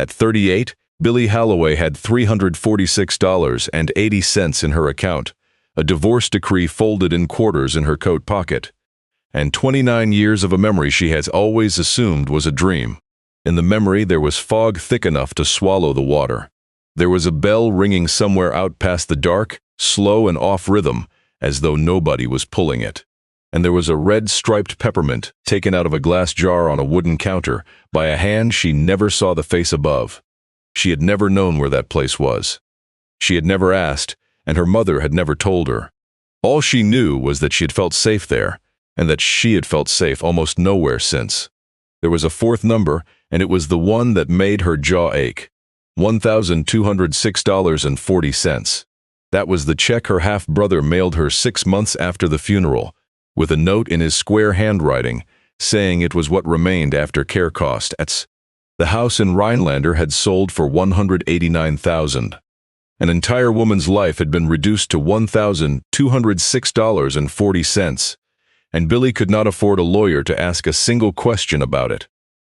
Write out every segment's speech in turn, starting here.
At 38, Billie Halloway had $346.80 in her account, a divorce decree folded in quarters in her coat pocket, and 29 years of a memory she has always assumed was a dream. In the memory there was fog thick enough to swallow the water. There was a bell ringing somewhere out past the dark, slow and off rhythm, as though nobody was pulling it. And there was a red striped peppermint taken out of a glass jar on a wooden counter by a hand she never saw the face above. She had never known where that place was. She had never asked, and her mother had never told her. All she knew was that she had felt safe there, and that she had felt safe almost nowhere since. There was a fourth number, and it was the one that made her jaw ache. $1,206.40. That was the check her half-brother mailed her 6 months after the funeral, with a note in his square handwriting, saying it was what remained after care costs. The house in Rhinelander had sold for $189,000. An entire woman's life had been reduced to $1,206.40, and Billie could not afford a lawyer to ask a single question about it.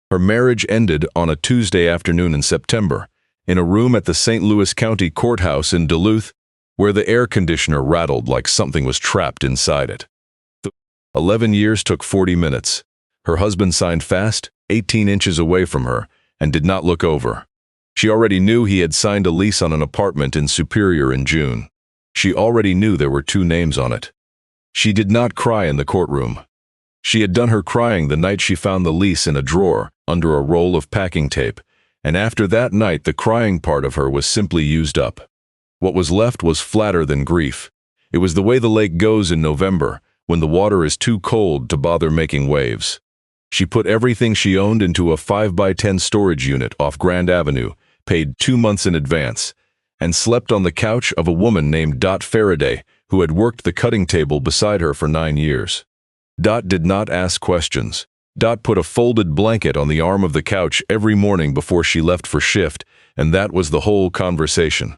Her marriage ended on a Tuesday afternoon in September, in a room at the St. Louis County Courthouse in Duluth, where the air conditioner rattled like something was trapped inside it. 11 years took 40 minutes. Her husband signed fast, 18 inches away from her, and did not look over. She already knew he had signed a lease on an apartment in Superior in June. She already knew there were 2 names on it. She did not cry in the courtroom. She had done her crying the night she found the lease in a drawer under a roll of packing tape, and after that night the crying part of her was simply used up. What was left was flatter than grief. It was the way the lake goes in November, when the water is too cold to bother making waves. She put everything she owned into a 5x10 storage unit off Grand Avenue, paid 2 months in advance, and slept on the couch of a woman named Dot Faraday, who had worked the cutting table beside her for 9 years. Dot did not ask questions. Dot put a folded blanket on the arm of the couch every morning before she left for shift, and that was the whole conversation.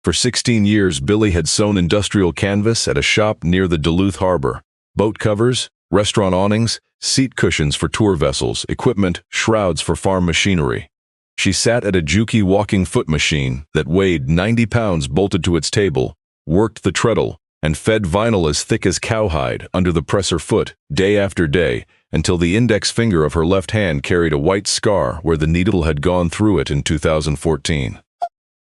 For 16 years, Billie had sewn industrial canvas at a shop near the Duluth Harbor. Boat covers, restaurant awnings, seat cushions for tour vessels, equipment, shrouds for farm machinery. She sat at a Juki walking foot machine that weighed 90 pounds bolted to its table, worked the treadle, and fed vinyl as thick as cowhide under the presser foot day after day until the index finger of her left hand carried a white scar where the needle had gone through it in 2014.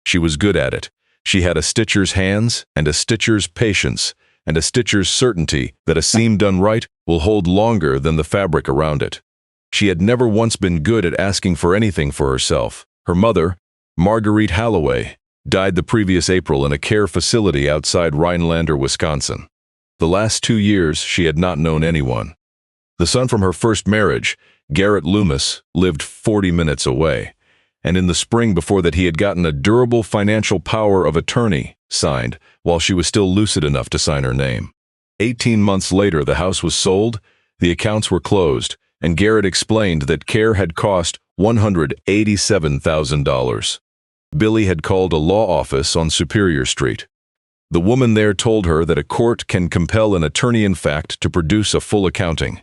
She was good at it. She had a stitcher's hands and a stitcher's patience and a stitcher's certainty that a seam done right will hold longer than the fabric around it. She had never once been good at asking for anything for herself. Her mother, Marguerite Halloway, died the previous April in a care facility outside Rhinelander, Wisconsin. The last 2 years, she had not known anyone. The son from her first marriage, Garrett Loomis, lived 40 minutes away, and in the spring before that he had gotten a durable financial power of attorney signed while she was still lucid enough to sign her name. 18 months later, the house was sold, the accounts were closed, and Garrett explained that care had cost $187,000. Billie had called a law office on Superior Street. The woman there told her that a court can compel an attorney-in-fact to produce a full accounting.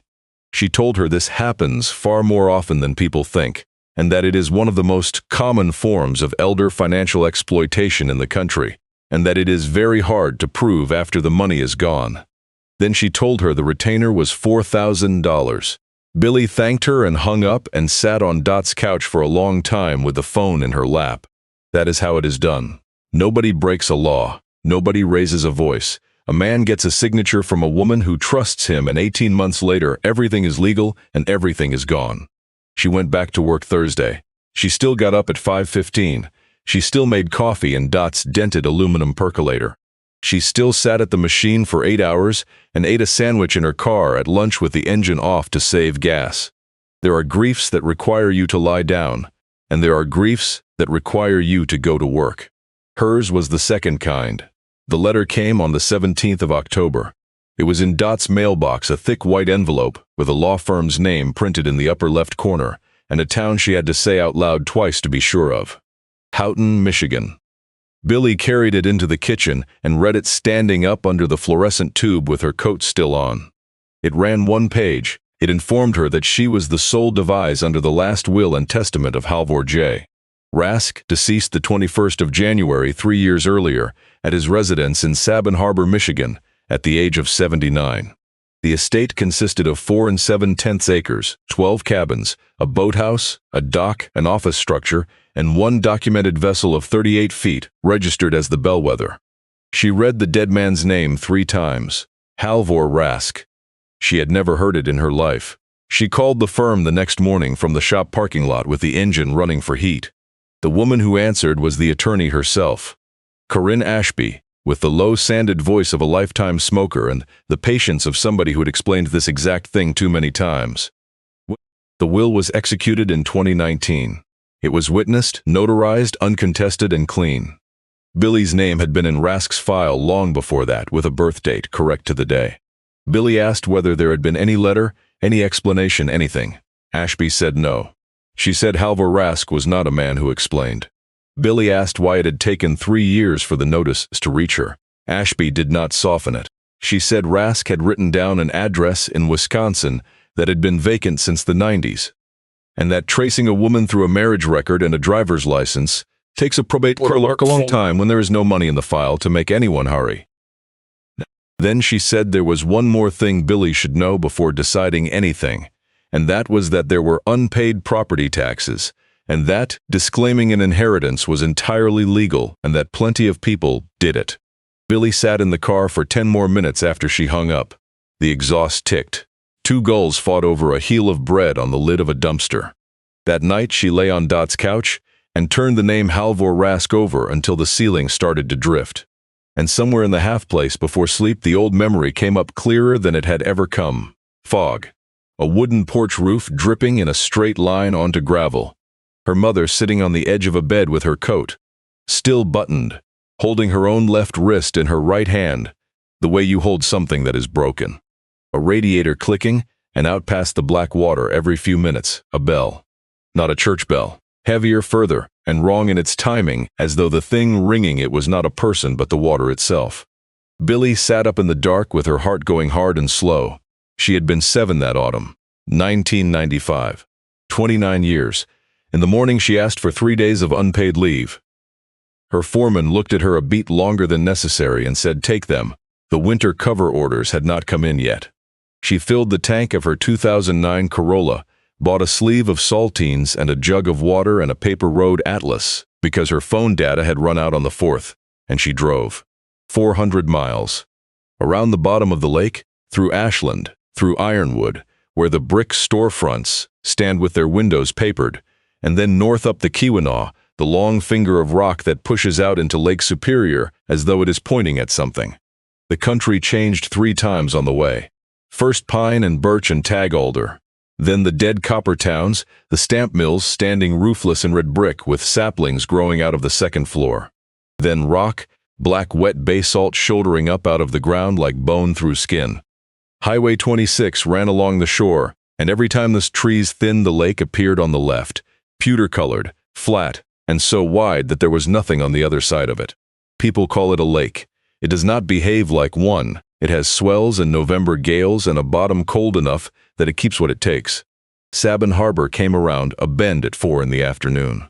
She told her this happens far more often than people think, and that it is one of the most common forms of elder financial exploitation in the country, and that it is very hard to prove after the money is gone. Then she told her the retainer was $4,000. Billie thanked her and hung up and sat on Dot's couch for a long time with the phone in her lap. That is how it is done. Nobody breaks a law. Nobody raises a voice. A man gets a signature from a woman who trusts him, and 18 months later, everything is legal and everything is gone. She went back to work Thursday. She still got up at 5:15. She still made coffee in Dot's dented aluminum percolator. She still sat at the machine for 8 hours and ate a sandwich in her car at lunch with the engine off to save gas. There are griefs that require you to lie down, and there are griefs that require you to go to work. Hers was the second kind. The letter came on the 17th of October. It was in Dot's mailbox, a thick white envelope with a law firm's name printed in the upper left corner, and a town she had to say out loud twice to be sure of. Houghton, Michigan. Billie carried it into the kitchen and read it standing up under the fluorescent tube with her coat still on. It ran 1 page. It informed her that she was the sole devise under the last will and testament of Halvor J. Rask, deceased the 21st of January 3 years earlier, at his residence in Sabin Harbor, Michigan, at the age of 79. The estate consisted of 4 7/10 acres, 12 cabins, a boathouse, a dock, an office structure, and one documented vessel of 38 feet, registered as the Bellwether. She read the dead man's name 3 times, Halvor Rask. She had never heard it in her life. She called the firm the next morning from the shop parking lot with the engine running for heat. The woman who answered was the attorney herself, Corinne Ashby, with the low, sanded voice of a lifetime smoker and the patience of somebody who had explained this exact thing too many times. The will was executed in 2019. It was witnessed, notarized, uncontested, and clean. Billie's name had been in Rask's file long before that, with a birth date correct to the day. Billie asked whether there had been any letter, any explanation, anything. Ashby said no. She said Halvor Rask was not a man who explained. Billie asked why it had taken 3 years for the notice to reach her. Ashby did not soften it. She said Rask had written down an address in Wisconsin that had been vacant since the 90s, and that tracing a woman through a marriage record and a driver's license takes a probate clerk a long time when there is no money in the file to make anyone hurry. Then she said there was one more thing Billie should know before deciding anything, and that was that there were unpaid property taxes, and that disclaiming an inheritance was entirely legal and that plenty of people did it. Billie sat in the car for 10 more minutes after she hung up. The exhaust ticked. 2 gulls fought over a heel of bread on the lid of a dumpster. That night she lay on Dot's couch and turned the name Halvor Rask over until the ceiling started to drift. And somewhere in the half place before sleep the old memory came up clearer than it had ever come. Fog. A wooden porch roof dripping in a straight line onto gravel. Her mother sitting on the edge of a bed with her coat, still buttoned, holding her own left wrist in her right hand, the way you hold something that is broken. A radiator clicking, and out past the black water every few minutes, a bell. Not a church bell. Heavier, further, and wrong in its timing, as though the thing ringing it was not a person but the water itself. Billie sat up in the dark with her heart going hard and slow. She had been 7 that autumn, 1995. 29 years. In the morning she asked for 3 days of unpaid leave. Her foreman looked at her a beat longer than necessary and said take them. The winter cover orders had not come in yet. She filled the tank of her 2009 Corolla, bought a sleeve of saltines and a jug of water and a paper road atlas because her phone data had run out on the 4th, and she drove. 400 miles. Around the bottom of the lake, through Ashland, through Ironwood, where the brick storefronts stand with their windows papered, and then north up the Keweenaw, the long finger of rock that pushes out into Lake Superior as though it is pointing at something. The country changed 3 times on the way. First pine and birch and tag alder. Then the dead copper towns, the stamp mills standing roofless in red brick with saplings growing out of the 2nd floor. Then rock, black wet basalt shouldering up out of the ground like bone through skin. Highway 26 ran along the shore, and every time the trees thinned the lake appeared on the left, pewter-colored, flat, and so wide that there was nothing on the other side of it. People call it a lake. It does not behave like one. It has swells and November gales and a bottom cold enough that it keeps what it takes. Sabin Harbor came around a bend at 4 in the afternoon.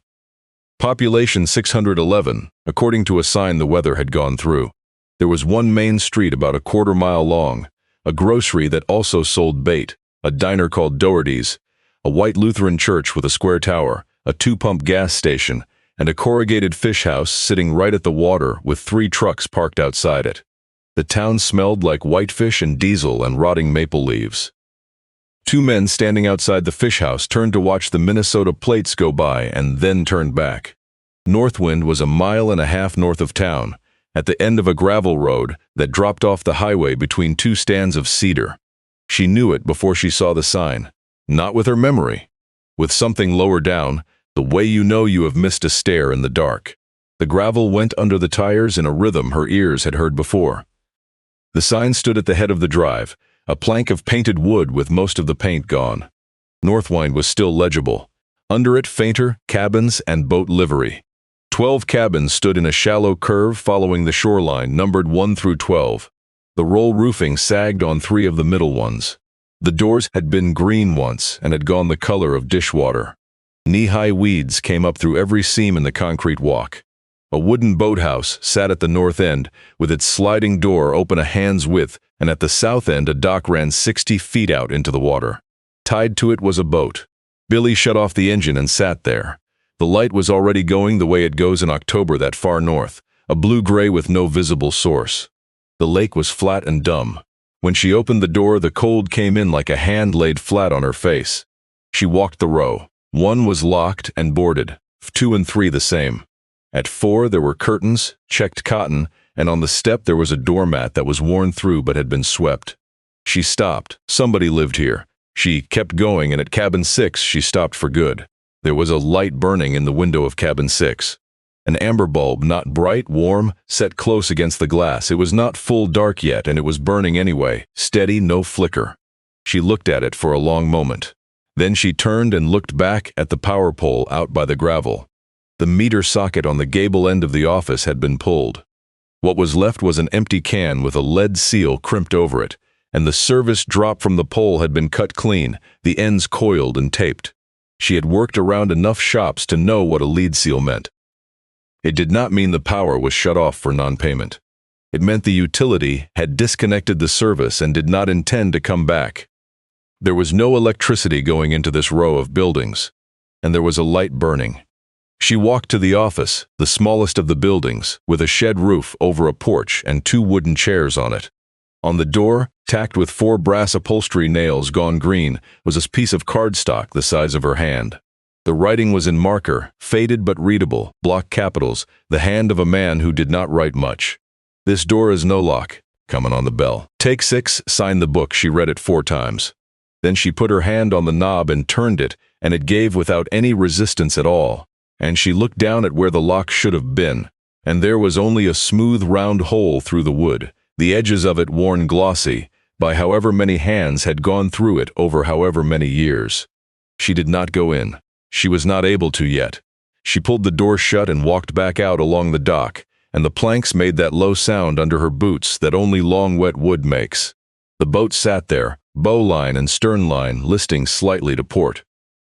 Population 611, according to a sign the weather had gone through. There was one main street about a quarter-mile long, a grocery that also sold bait, a diner called Doherty's, a white Lutheran church with a square tower, a 2-pump gas station, and a corrugated fish house sitting right at the water with 3 trucks parked outside it. The town smelled like whitefish and diesel and rotting maple leaves. 2 men standing outside the fish house turned to watch the Minnesota plates go by and then turned back. Northwind was 1.5 miles north of town, at the end of a gravel road that dropped off the highway between 2 stands of cedar. She knew it before she saw the sign. Not with her memory. With something lower down, the way you know you have missed a stair in the dark. The gravel went under the tires in a rhythm her ears had heard before. The sign stood at the head of the drive, a plank of painted wood with most of the paint gone. Northwind was still legible. Under it, fainter, cabins and boat livery. 12 cabins stood in a shallow curve following the shoreline, numbered 1 through 12. The roll roofing sagged on 3 of the middle ones. The doors had been green once and had gone the color of dishwater. Knee-high weeds came up through every seam in the concrete walk. A wooden boathouse sat at the north end, with its sliding door open a hand's width, and at the south end a dock ran 60 feet out into the water. Tied to it was a boat. Billie shut off the engine and sat there. The light was already going the way it goes in October that far north, a blue-gray with no visible source. The lake was flat and dumb. When she opened the door, the cold came in like a hand laid flat on her face. She walked the row. 1 was locked and boarded, 2 and 3 the same. At 4 there were curtains, checked cotton, and on the step there was a doormat that was worn through but had been swept. She stopped. Somebody lived here. She kept going, and at cabin 6 she stopped for good. There was a light burning in the window of cabin 6. An amber bulb, not bright, warm, set close against the glass. It was not full dark yet, and it was burning anyway, steady, no flicker. She looked at it for a long moment. Then she turned and looked back at the power pole out by the gravel. The meter socket on the gable end of the office had been pulled. What was left was an empty can with a lead seal crimped over it, and the service drop from the pole had been cut clean, the ends coiled and taped. She had worked around enough shops to know what a lead seal meant. It did not mean the power was shut off for non-payment. It meant the utility had disconnected the service and did not intend to come back. There was no electricity going into this row of buildings, and there was a light burning. She walked to the office, the smallest of the buildings, with a shed roof over a porch and 2 wooden chairs on it. On the door, tacked with 4 brass upholstery nails gone green, was a piece of cardstock the size of her hand. The writing was in marker, faded but readable, block capitals, the hand of a man who did not write much. "This door is no lock," coming on the bell. "Take 6, sign the book." She read it 4 times. Then she put her hand on the knob and turned it, and it gave without any resistance at all. And she looked down at where the lock should have been, and there was only a smooth round hole through the wood, the edges of it worn glossy, by however many hands had gone through it over however many years. She did not go in. She was not able to yet. She pulled the door shut and walked back out along the dock, and the planks made that low sound under her boots that only long wet wood makes. The boat sat there, bowline and sternline listing slightly to port.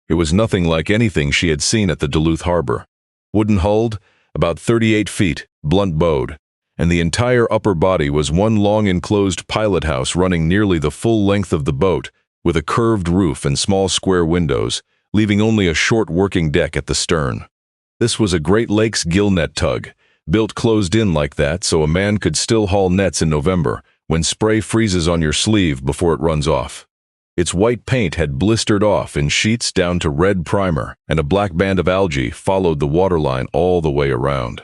It was nothing like anything she had seen at the Duluth harbor. Wooden hulled, about 38 feet, blunt bowed, and the entire upper body was one long enclosed pilot house running nearly the full length of the boat, with a curved roof and small square windows, leaving only a short working deck at the stern. This was a Great Lakes gill net tug, built closed in like that so a man could still haul nets in November, when spray freezes on your sleeve before it runs off. Its white paint had blistered off in sheets down to red primer, and a black band of algae followed the waterline all the way around.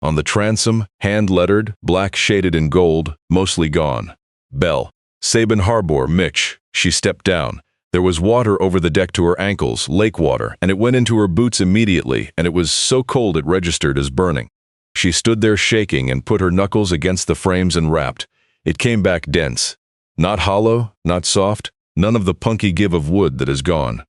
On the transom, hand-lettered, black shaded in gold, mostly gone. Bell. Sabin Harbor, Mitch. She stepped down. There was water over the deck to her ankles, lake water, and it went into her boots immediately, and it was so cold it registered as burning. She stood there shaking and put her knuckles against the frames and rapped. It came back dense. Not hollow, not soft, none of the punky give of wood that is gone.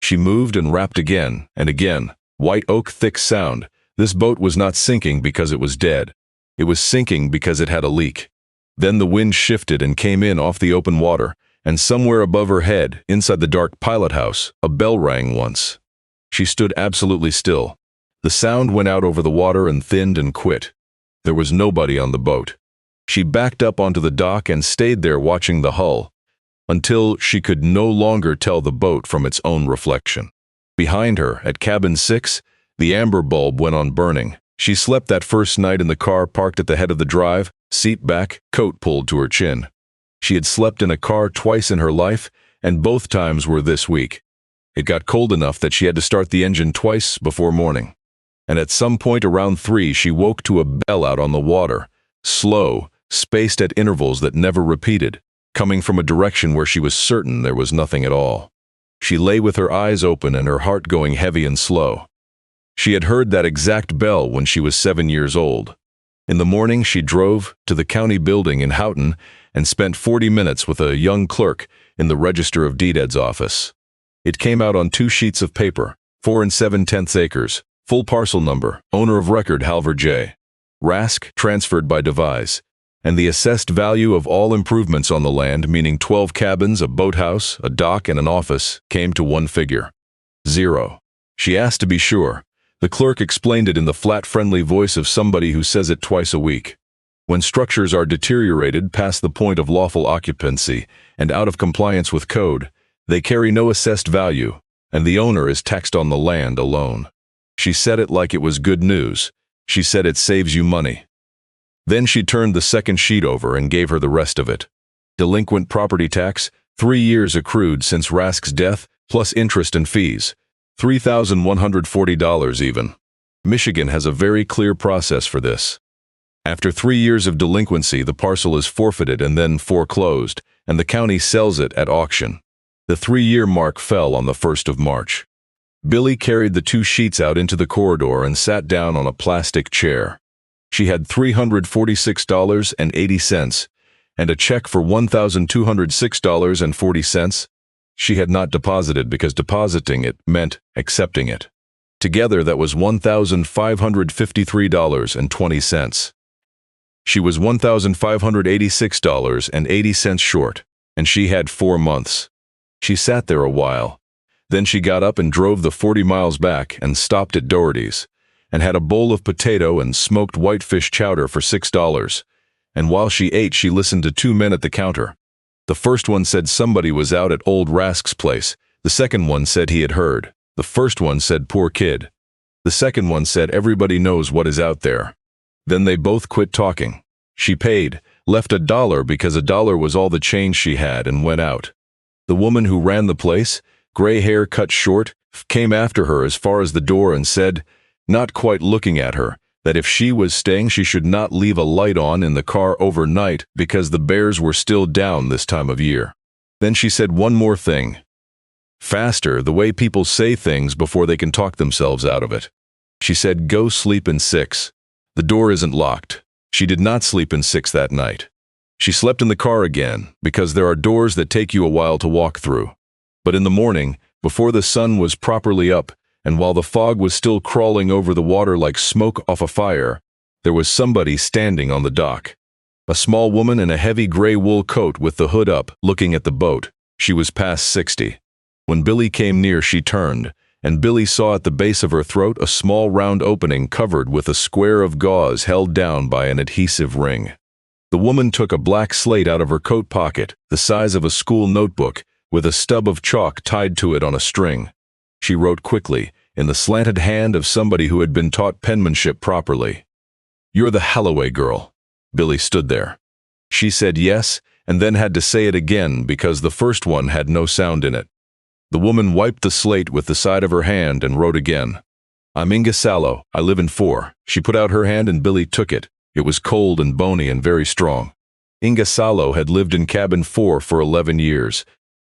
She moved and rapped again, and again. White oak thick sound. This boat was not sinking because it was dead. It was sinking because it had a leak. Then the wind shifted and came in off the open water, and somewhere above her head, inside the dark pilot house, a bell rang once. She stood absolutely still. The sound went out over the water and thinned and quit. There was nobody on the boat. She backed up onto the dock and stayed there watching the hull, until she could no longer tell the boat from its own reflection. Behind her, at cabin 6, the amber bulb went on burning. She slept that first night in the car parked at the head of the drive, seat back, coat pulled to her chin. She had slept in a car twice in her life, and both times were this week. It got cold enough that she had to start the engine twice before morning. And at some point around 3, she woke to a bell out on the water, slow, spaced at intervals that never repeated, coming from a direction where she was certain there was nothing at all. She lay with her eyes open and her heart going heavy and slow. She had heard that exact bell when she was 7 years old. In the morning, she drove to the county building in Houghton and spent 40 minutes with a young clerk in the Register of Deeds office. It came out on 2 sheets of paper, 4 7/10 acres, full parcel number, owner of record Halvor Rask, transferred by devise, and the assessed value of all improvements on the land, meaning 12 cabins, a boathouse, a dock, and an office, came to one figure: 0. She asked to be sure. The clerk explained it in the flat, friendly voice of somebody who says it twice a week. When structures are deteriorated past the point of lawful occupancy and out of compliance with code, they carry no assessed value, and the owner is taxed on the land alone. She said it like it was good news. She said it saves you money. Then she turned the second sheet over and gave her the rest of it. Delinquent property tax, 3 years accrued since Rask's death, plus interest and fees. $3,140 even. Michigan has a very clear process for this. After 3 years of delinquency, the parcel is forfeited and then foreclosed, and the county sells it at auction. The 3-year mark fell on the 1st of March. Billie carried the 2 sheets out into the corridor and sat down on a plastic chair. She had $346.80 and a check for $1,206.40. She had not deposited because depositing it meant accepting it. Together, that was $1,553.20. She was $1,586.80 short, and she had 4 months. She sat there a while. Then she got up and drove the 40 miles back and stopped at Doherty's, and had a bowl of potato and smoked whitefish chowder for $6. And while she ate, she listened to 2 men at the counter. The first one said somebody was out at old Rask's place. The second one said he had heard. The first one said, "Poor kid." The second one said, "Everybody knows what is out there." Then they both quit talking. She paid, left $1 because $1 was all the change she had, and went out. The woman who ran the place, gray hair cut short, came after her as far as the door and said, not quite looking at her, that if she was staying she should not leave a light on in the car overnight because the bears were still down this time of year. Then she said one more thing. Faster, the way people say things before they can talk themselves out of it. She said, "Go sleep in 6. The door isn't locked." She did not sleep in 6 that night. She slept in the car again, because there are doors that take you a while to walk through. But in the morning, before the sun was properly up, and while the fog was still crawling over the water like smoke off a fire, there was somebody standing on the dock. A small woman in a heavy gray wool coat with the hood up, looking at the boat. She was past 60. When Billie came near, she turned, and Billie saw at the base of her throat a small round opening covered with a square of gauze held down by an adhesive ring. The woman took a black slate out of her coat pocket, the size of a school notebook, with a stub of chalk tied to it on a string. She wrote quickly, in the slanted hand of somebody who had been taught penmanship properly. "You're the Halloway girl." Billie stood there. She said yes, and then had to say it again because the first one had no sound in it. The woman wiped the slate with the side of her hand and wrote again. "I'm Inga Sallow. I live in 4. She put out her hand and Billie took it. It was cold and bony and very strong. Inga Sallow had lived in cabin 4 for 11 years.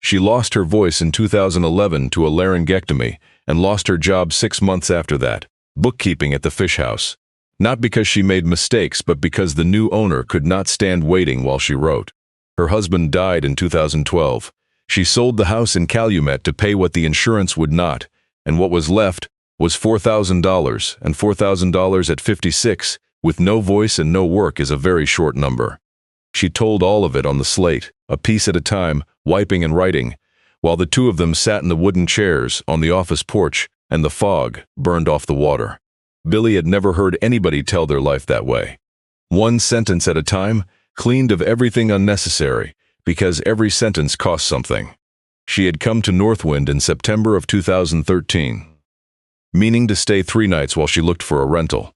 She lost her voice in 2011 to a laryngectomy and lost her job 6 months after that, bookkeeping at the fish house. Not because she made mistakes, but because the new owner could not stand waiting while she wrote. Her husband died in 2012. She sold the house in Calumet to pay what the insurance would not, and what was left was $4,000, and $4,000 at 56, with no voice and no work, is a very short number. She told all of it on the slate, a piece at a time, wiping and writing, while the two of them sat in the wooden chairs on the office porch, and the fog burned off the water. Billie had never heard anybody tell their life that way. One sentence at a time, cleaned of everything unnecessary, because every sentence cost something. She had come to Northwind in September of 2013, meaning to stay 3 nights while she looked for a rental.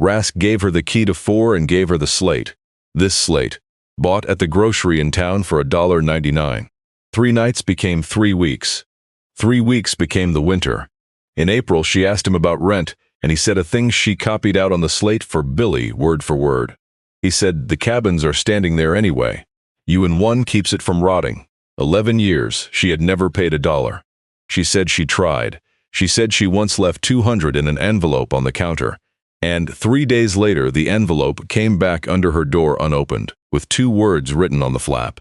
Rask gave her the key to 4 and gave her the slate. This slate, bought at the grocery in town for $1.99. 3 nights became 3 weeks. 3 weeks became the winter. In April, she asked him about rent, and he said a thing she copied out on the slate for Billie, word for word. He said, "The cabins are standing there anyway. U&1 keeps it from rotting." 11 years, she had never paid $1. She said she tried. She said she once left $200 in an envelope on the counter, and 3 days later the envelope came back under her door unopened, with 2 words written on the flap.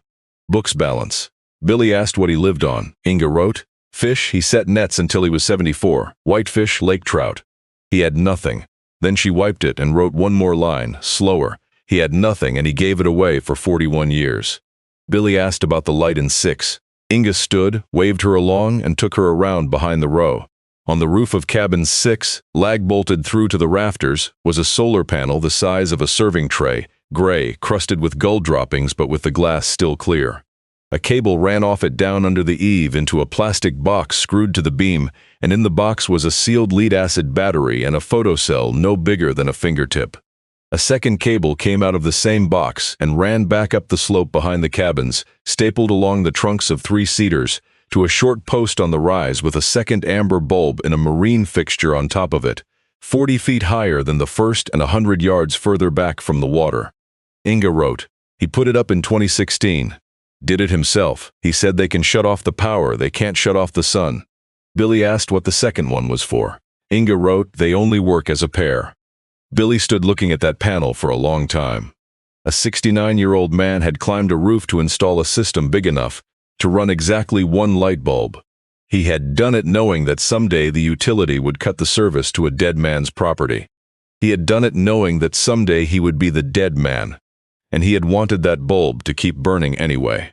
"Books balance." Billie asked what he lived on. Inga wrote, "Fish, he set nets until he was 74. Whitefish, lake trout." He had nothing. Then she wiped it and wrote one more line, slower. He had nothing, and he gave it away for 41 years. Billie asked about the light in 6. Inga stood, waved her along, and took her around behind the row. On the roof of cabin 6, lag-bolted through to the rafters, was a solar panel the size of a serving tray, gray, crusted with gull droppings but with the glass still clear. A cable ran off it down under the eave into a plastic box screwed to the beam, and in the box was a sealed lead-acid battery and a photocell no bigger than a fingertip. A second cable came out of the same box and ran back up the slope behind the cabins, stapled along the trunks of 3 cedars, to a short post on the rise with a second amber bulb in a marine fixture on top of it, 40 feet higher than the first and 100 yards further back from the water. Inga wrote, "He put it up in 2016. Did it himself. He said they can shut off the power, they can't shut off the sun." Billie asked what the second one was for. Inga wrote, "They only work as a pair." Billie stood looking at that panel for a long time. A 69-year-old man had climbed a roof to install a system big enough to run exactly 1 light bulb. He had done it knowing that someday the utility would cut the service to a dead man's property. He had done it knowing that someday he would be the dead man. And he had wanted that bulb to keep burning anyway.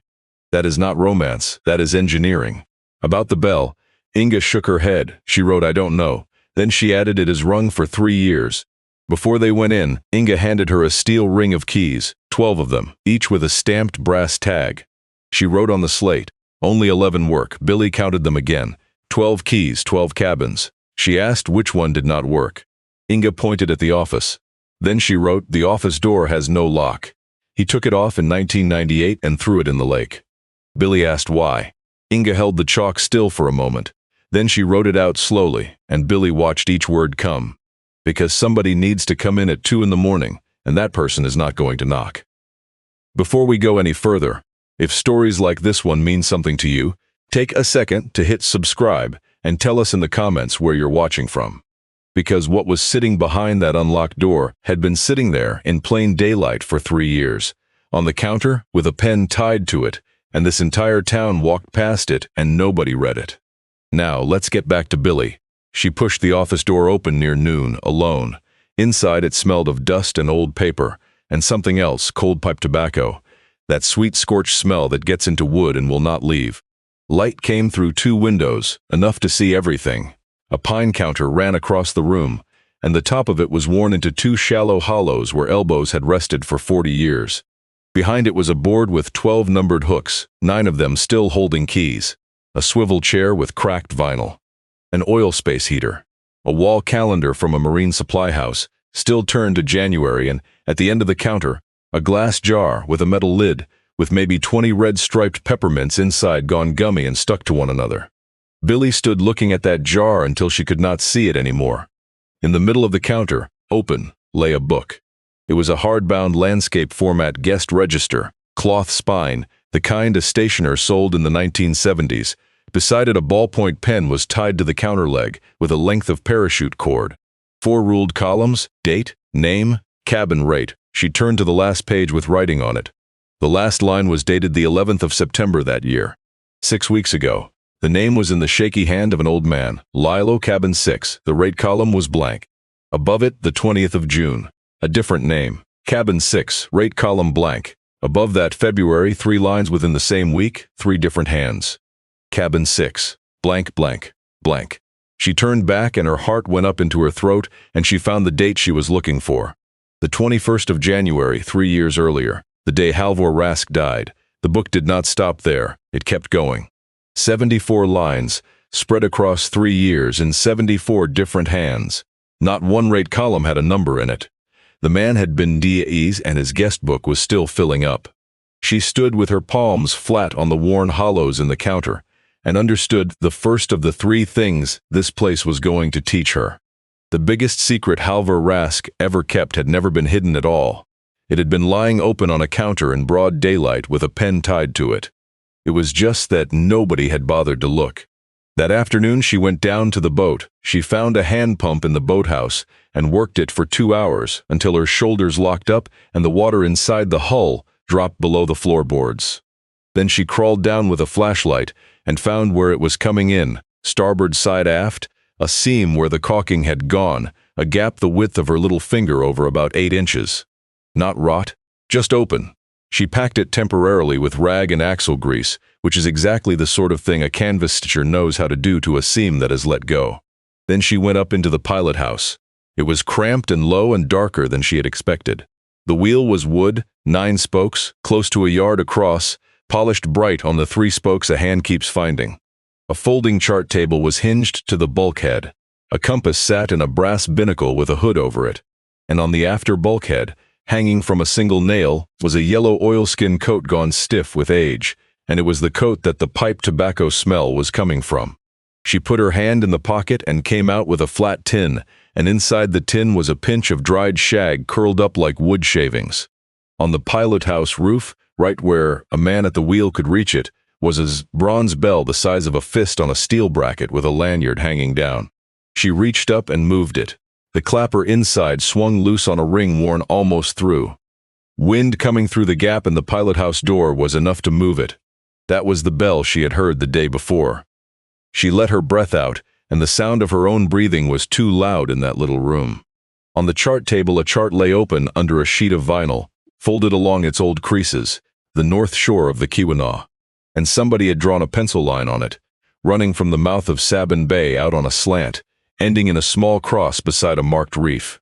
That is not romance, that is engineering. About the bell, Inga shook her head. She wrote, "I don't know." Then she added, "It is rung for 3 years. Before they went in, Inga handed her a steel ring of keys, 12 of them, each with a stamped brass tag. She wrote on the slate, "Only 11 work." Billie counted them again. 12 keys, 12 cabins. She asked which one did not work. Inga pointed at the office. Then she wrote, "The office door has no lock. He took it off in 1998 and threw it in the lake." Billie asked why. Inga held the chalk still for a moment. Then she wrote it out slowly, and Billie watched each word come. "Because somebody needs to come in at 2 in the morning, and that person is not going to knock." Before we go any further, if stories like this one mean something to you, take a second to hit subscribe and tell us in the comments where you're watching from. Because what was sitting behind that unlocked door had been sitting there in plain daylight for 3 years, on the counter with a pen tied to it, and this entire town walked past it and nobody read it. Now, let's get back to Billie. She pushed the office door open near noon, alone. Inside it smelled of dust and old paper, and something else, cold pipe tobacco, that sweet scorched smell that gets into wood and will not leave. Light came through 2 windows, enough to see everything. A pine counter ran across the room, and the top of it was worn into 2 shallow hollows where elbows had rested for 40 years. Behind it was a board with 12 numbered hooks, 9 of them still holding keys, a swivel chair with cracked vinyl, an oil space heater, a wall calendar from a marine supply house, still turned to January, and at the end of the counter, a glass jar with a metal lid, with maybe 20 red striped peppermints inside gone gummy and stuck to one another. Billie stood looking at that jar until she could not see it anymore. In the middle of the counter, open, lay a book. It was a hardbound landscape format guest register, cloth spine, the kind a stationer sold in the 1970s. Beside it, a ballpoint pen was tied to the counter leg with a length of parachute cord. 4 ruled columns, date, name, cabin rate. She turned to the last page with writing on it. The last line was dated the 11th of September that year. 6 weeks ago. The name was in the shaky hand of an old man. Lilo, cabin 6. The rate column was blank. Above it, the 20th of June. A different name. Cabin 6, rate column blank. Above that, February, 3 lines within the same week, 3 different hands. Cabin 6, blank, blank, blank. She turned back and her heart went up into her throat, and she found the date she was looking for. The 21st of January, 3 years earlier, the day Halvor Rask died. The book did not stop there. It kept going. 74 lines, spread across 3 years in 74 different hands. Not one rate column had a number in it. The man had been DA's and his guest book was still filling up. She stood with her palms flat on the worn hollows in the counter and understood the first of the 3 things this place was going to teach her. The biggest secret Halvor Rask ever kept had never been hidden at all. It had been lying open on a counter in broad daylight with a pen tied to it. It was just that nobody had bothered to look. That afternoon she went down to the boat. She found a hand pump in the boathouse and worked it for 2 hours until her shoulders locked up and the water inside the hull dropped below the floorboards. Then she crawled down with a flashlight and found where it was coming in, starboard side aft, a seam where the caulking had gone, a gap the width of her little finger over about 8 inches. Not rot, just open. She packed it temporarily with rag and axle grease, which is exactly the sort of thing a canvas stitcher knows how to do to a seam that has let go. Then she went up into the pilot house. It was cramped and low and darker than she had expected. The wheel was wood, 9 spokes, close to a yard across, polished bright on the 3 spokes a hand keeps finding. A folding chart table was hinged to the bulkhead. A compass sat in a brass binnacle with a hood over it. And on the after bulkhead, hanging from a single nail, was a yellow oilskin coat gone stiff with age, and it was the coat that the pipe tobacco smell was coming from. She put her hand in the pocket and came out with a flat tin, and inside the tin was a pinch of dried shag curled up like wood shavings. On the pilot house roof, right where a man at the wheel could reach it, was a bronze bell the size of a fist on a steel bracket with a lanyard hanging down. She reached up and moved it. The clapper inside swung loose on a ring worn almost through. Wind coming through the gap in the pilot house door was enough to move it. That was the bell she had heard the day before. She let her breath out, and the sound of her own breathing was too loud in that little room. On the chart table a chart lay open under a sheet of vinyl, folded along its old creases, the north shore of the Keweenaw. And somebody had drawn a pencil line on it, running from the mouth of Sabine Bay out on a slant, ending in a small cross beside a marked reef.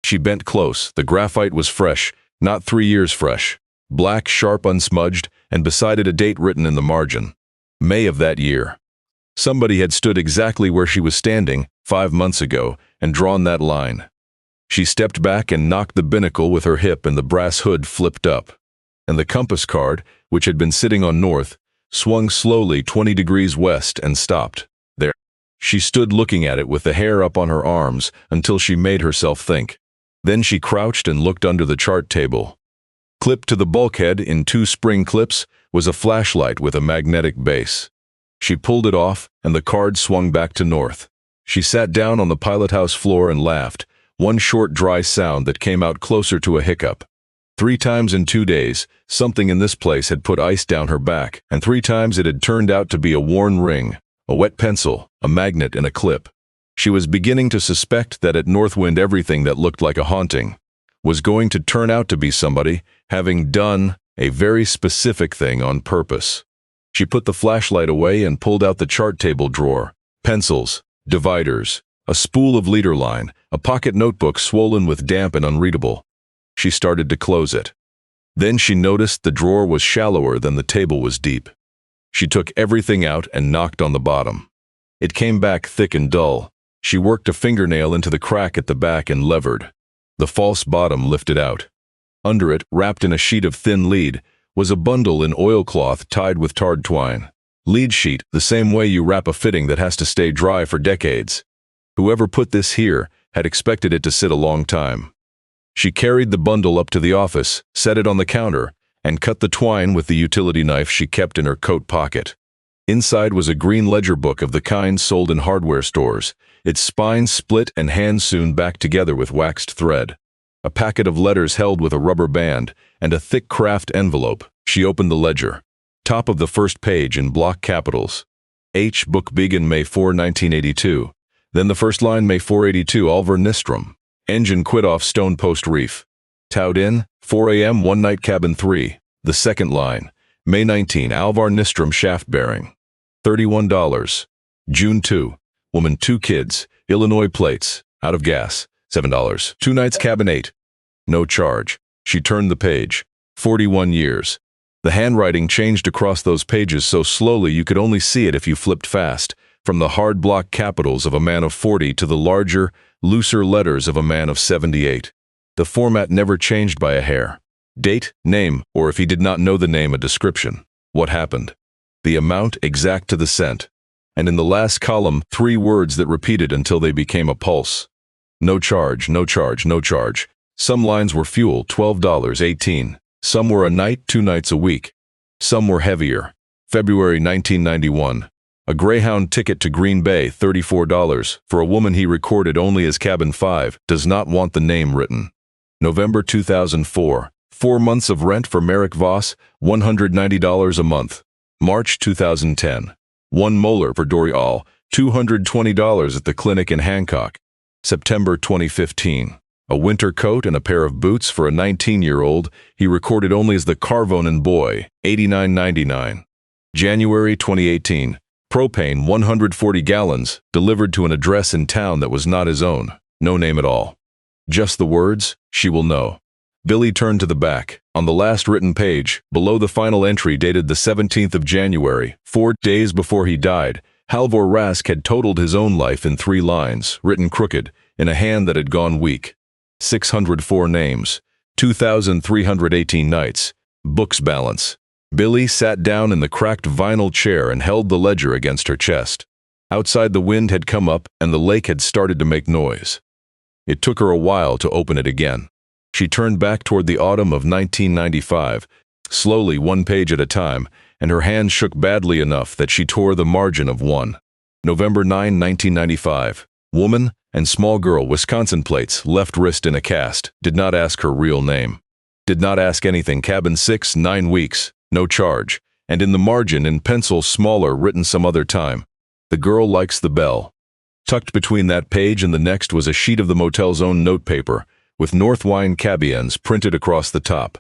She bent close. The graphite was fresh, not 3 years fresh, black, sharp, unsmudged, and beside it a date written in the margin. May of that year. Somebody had stood exactly where she was standing 5 months ago and drawn that line. She stepped back and knocked the binnacle with her hip, and the brass hood flipped up. And the compass card, which had been sitting on north, swung slowly 20 degrees west and stopped. There. She stood looking at it with the hair up on her arms until she made herself think. Then she crouched and looked under the chart table. Clipped to the bulkhead in 2 spring clips was a flashlight with a magnetic base. She pulled it off, and the card swung back to north. She sat down on the pilot house floor and laughed, one short dry sound that came out closer to a hiccup. 3 times in 2 days, something in this place had put ice down her back, and 3 times it had turned out to be a worn ring, a wet pencil, a magnet, and a clip. She was beginning to suspect that at Northwind everything that looked like a haunting was going to turn out to be somebody having done a very specific thing on purpose. She put the flashlight away and pulled out the chart table drawer, pencils, dividers, a spool of leader line, a pocket notebook swollen with damp and unreadable. She started to close it. Then she noticed the drawer was shallower than the table was deep. She took everything out and knocked on the bottom. It came back thick and dull. She worked a fingernail into the crack at the back and levered. The false bottom lifted out. Under it, wrapped in a sheet of thin lead, was a bundle in oilcloth tied with tarred twine. Lead sheet, the same way you wrap a fitting that has to stay dry for decades. Whoever put this here had expected it to sit a long time. She carried the bundle up to the office, set it on the counter, and cut the twine with the utility knife she kept in her coat pocket. Inside was a green ledger book of the kind sold in hardware stores, its spine split and hands sewn back together with waxed thread. A packet of letters held with a rubber band, and a thick craft envelope. She opened the ledger. Top of the first page in block capitals. H. Book Began May 4, 1982. Then the first line May 482 Alvar Nistrom. Engine quit off Stone Post Reef. Towed in, 4 a.m. one night cabin 3. The second line, May 19 Alvar Nistrom shaft bearing. $31. June 2. Woman 2 kids, Illinois plates, out of gas, $7. 2 nights cabin 8. No charge. She turned the page. 41 years. The handwriting changed across those pages so slowly you could only see it if you flipped fast, from the hard block capitals of a man of 40 to the larger, looser letters of a man of 78. The format never changed by a hair. Date, name, or if he did not know the name, a description. What happened? The amount exact to the cent. And in the last column, 3 words that repeated until they became a pulse. No charge, no charge, no charge. Some lines were fuel, $12.18. Some were a night, 2 nights a week. Some were heavier. February 1991. A Greyhound ticket to Green Bay, $34, for a woman he recorded only as cabin 5, does not want the name written. November 2004. 4 months of rent for Merrick Voss, $190 a month. March 2010. 1 molar for Dory All, $220 at the clinic in Hancock. September 2015. A winter coat and a pair of boots for a 19-year-old he recorded only as the Carvonen boy, $89.99. January 2018. Propane 140 gallons, delivered to an address in town that was not his own. No name at all. Just the words, "She will know." Billy turned to the back. On the last written page, below the final entry dated the 17th of January, 4 days before he died, Halvor Rask had totaled his own life in 3 lines, written crooked, in a hand that had gone weak. 604 names, 2,318 nights, books balance. Billy sat down in the cracked vinyl chair and held the ledger against her chest. Outside, the wind had come up and the lake had started to make noise. It took her a while to open it again. She turned back toward the autumn of 1995, slowly 1 page at a time, and her hand shook badly enough that she tore the margin of one. November 9, 1995. Woman and small girl, Wisconsin plates, left wrist in a cast, did not ask her real name. Did not ask anything, cabin 6, 9 weeks. No charge, and in the margin in pencil smaller written some other time. The girl likes the bell. Tucked between that page and the next was a sheet of the motel's own notepaper, with North Wine Cabiens printed across the top.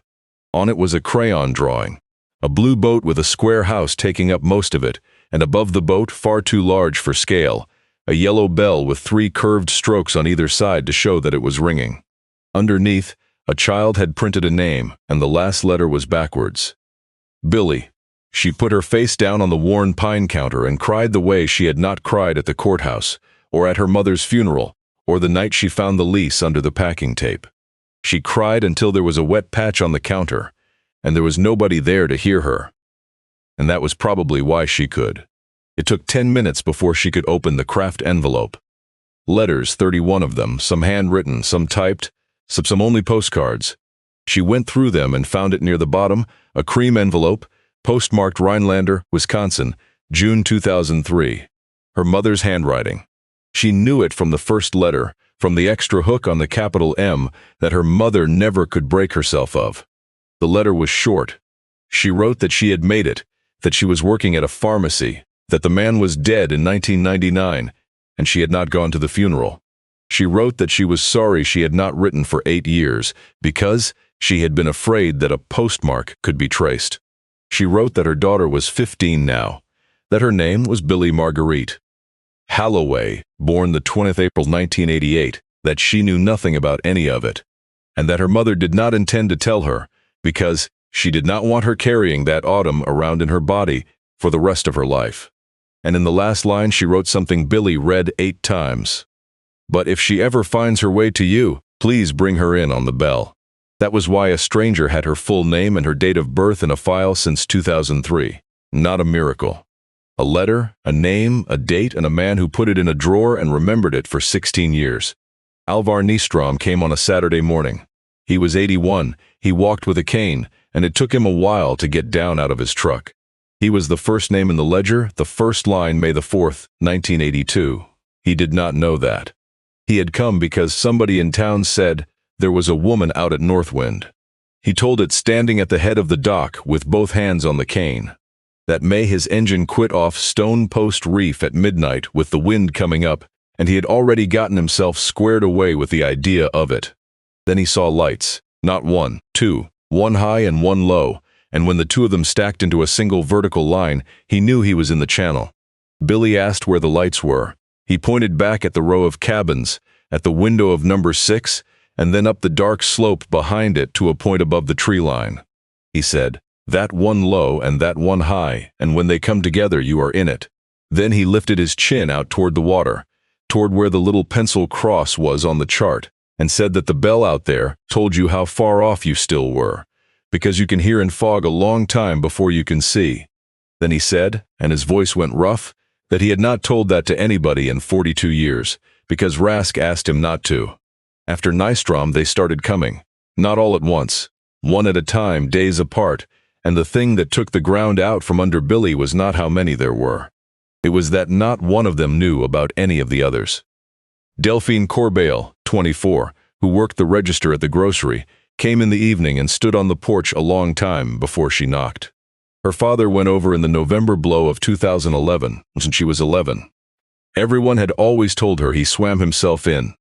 On it was a crayon drawing. A blue boat with a square house taking up most of it, and above the boat, far too large for scale, a yellow bell with 3 curved strokes on either side to show that it was ringing. Underneath, a child had printed a name, and the last letter was backwards. Billy. She put her face down on the worn pine counter and cried the way she had not cried at the courthouse, or at her mother's funeral, or the night she found the lease under the packing tape. She cried until there was a wet patch on the counter, and there was nobody there to hear her. And that was probably why she could. It took 10 minutes before she could open the craft envelope. Letters, 31 of them, some handwritten, some typed, some only postcards. She went through them and found it near the bottom, a cream envelope, postmarked Rhinelander, Wisconsin, June 2003. Her mother's handwriting. She knew it from the first letter, from the extra hook on the capital M that her mother never could break herself of. The letter was short. She wrote that she had made it, that she was working at a pharmacy, that the man was dead in 1999, and she had not gone to the funeral. She wrote that she was sorry she had not written for 8 years, because she had been afraid that a postmark could be traced. She wrote that her daughter was 15 now, that her name was Billie Marguerite Halloway, born the 20th April 1988, that she knew nothing about any of it, and that her mother did not intend to tell her, because she did not want her carrying that autumn around in her body for the rest of her life. And in the last line she wrote something Billy read 8 times. But if she ever finds her way to you, please bring her in on the bell. That was why a stranger had her full name and her date of birth in a file since 2003. Not a miracle. A letter, a name, a date, and a man who put it in a drawer and remembered it for 16 years. Alvar Nystrom came on a Saturday morning. He was 81, he walked with a cane, and it took him a while to get down out of his truck. He was the first name in the ledger, the first line, May the 4th, 1982. He did not know that. He had come because somebody in town said there was a woman out at Northwind. He told it standing at the head of the dock with both hands on the cane. That May his engine quit off Stone Post Reef at midnight with the wind coming up, and he had already gotten himself squared away with the idea of it. Then he saw lights, not one, two, one high and one low, and when the 2 of them stacked into a single vertical line, he knew he was in the channel. Billy asked where the lights were. He pointed back at the row of cabins, at the window of number 6, and then up the dark slope behind it to a point above the tree line. He said, "That one low and that one high, and when they come together you are in it." Then he lifted his chin out toward the water, toward where the little pencil cross was on the chart, and said that the bell out there told you how far off you still were, because you can hear in fog a long time before you can see. Then he said, and his voice went rough, that he had not told that to anybody in 42 years, because Rask asked him not to. After Nystrom they started coming, not all at once, one at a time, days apart, and the thing that took the ground out from under Billy was not how many there were. It was that not one of them knew about any of the others. Delphine Corbeil, 24, who worked the register at the grocery, came in the evening and stood on the porch a long time before she knocked. Her father went over in the November blow of 2011, since she was 11. Everyone had always told her he swam himself in.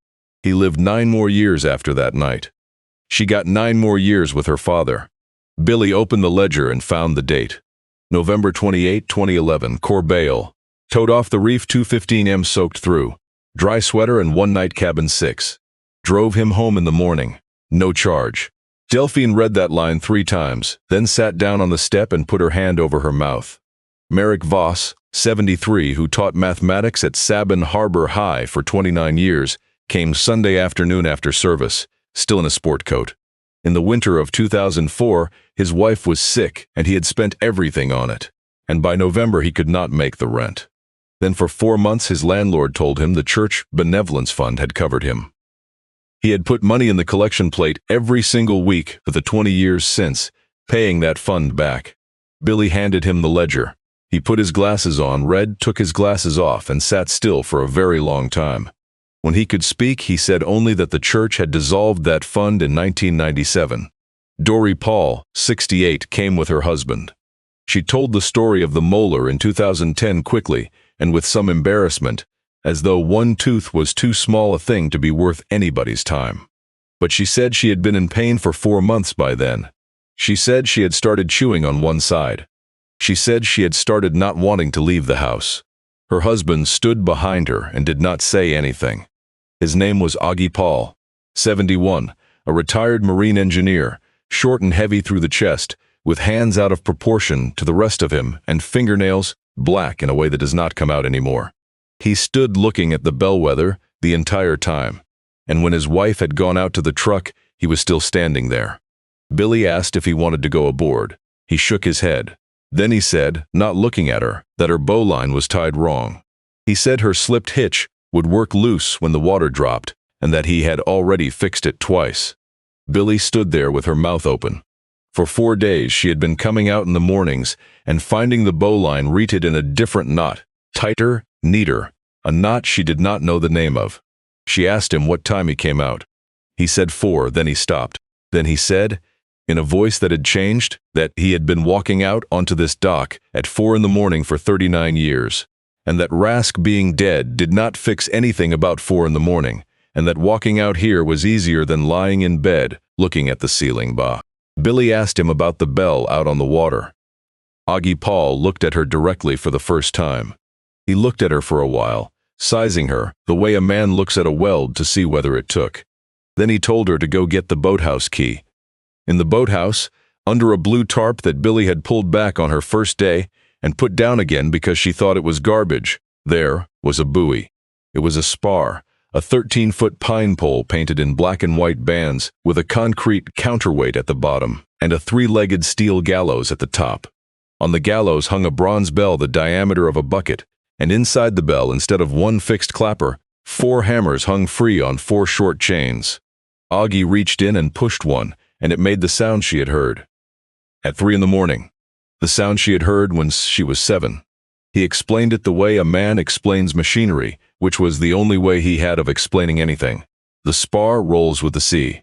He lived 9 more years after that night. She got 9 more years with her father. Billy opened the ledger and found the date. November 28, 2011, Corbeil. Towed off the reef 2:15 am soaked through. Dry sweater and one night cabin 6. Drove him home in the morning. No charge. Delphine read that line 3 times, then sat down on the step and put her hand over her mouth. Merrick Voss, 73, who taught mathematics at Sabin Harbor High for 29 years, came Sunday afternoon after service, still in a sport coat. In the winter of 2004, his wife was sick and he had spent everything on it. And by November he could not make the rent. Then for 4 months his landlord told him the church benevolence fund had covered him. He had put money in the collection plate every single week for the 20 years since, paying that fund back. Billie handed him the ledger. He put his glasses on, read, took his glasses off, and sat still for a very long time. When he could speak, he said only that the church had dissolved that fund in 1997. Dory Paul, 68, came with her husband. She told the story of the molar in 2010 quickly and with some embarrassment, as though one tooth was too small a thing to be worth anybody's time. But she said she had been in pain for 4 months by then. She said she had started chewing on one side. She said she had started not wanting to leave the house. Her husband stood behind her and did not say anything. His name was Augie Paul, 71, a retired marine engineer, short and heavy through the chest, with hands out of proportion to the rest of him and fingernails black in a way that does not come out anymore. He stood looking at the bellwether the entire time, and when his wife had gone out to the truck, he was still standing there. Billie asked if he wanted to go aboard. He shook his head. Then he said, not looking at her, that her bowline was tied wrong. He said her slipped hitch would work loose when the water dropped, and that he had already fixed it twice. Billie stood there with her mouth open. For 4 days she had been coming out in the mornings and finding the bowline reated in a different knot, tighter, neater, a knot she did not know the name of. She asked him what time he came out. He said 4, then he stopped. Then he said, in a voice that had changed, that he had been walking out onto this dock at 4 in the morning for 39 years, and that Rask being dead did not fix anything about 4 in the morning, and that walking out here was easier than lying in bed looking at the ceiling. Billie asked him about the bell out on the water. Augie Paul looked at her directly for the first time. He looked at her for a while, sizing her the way a man looks at a weld to see whether it took. Then he told her to go get the boathouse key. In the boathouse, under a blue tarp that Billie had pulled back on her first day and put down again because she thought it was garbage, there was a buoy. It was a spar, a 13-foot pine pole painted in black and white bands with a concrete counterweight at the bottom and a 3-legged steel gallows at the top. On the gallows hung a bronze bell the diameter of a bucket, and inside the bell, instead of one fixed clapper, 4 hammers hung free on 4 short chains. Augie reached in and pushed one, and it made the sound she had heard. At 3 in the morning, the sound she had heard when she was 7. He explained it the way a man explains machinery, which was the only way he had of explaining anything. The spar rolls with the sea.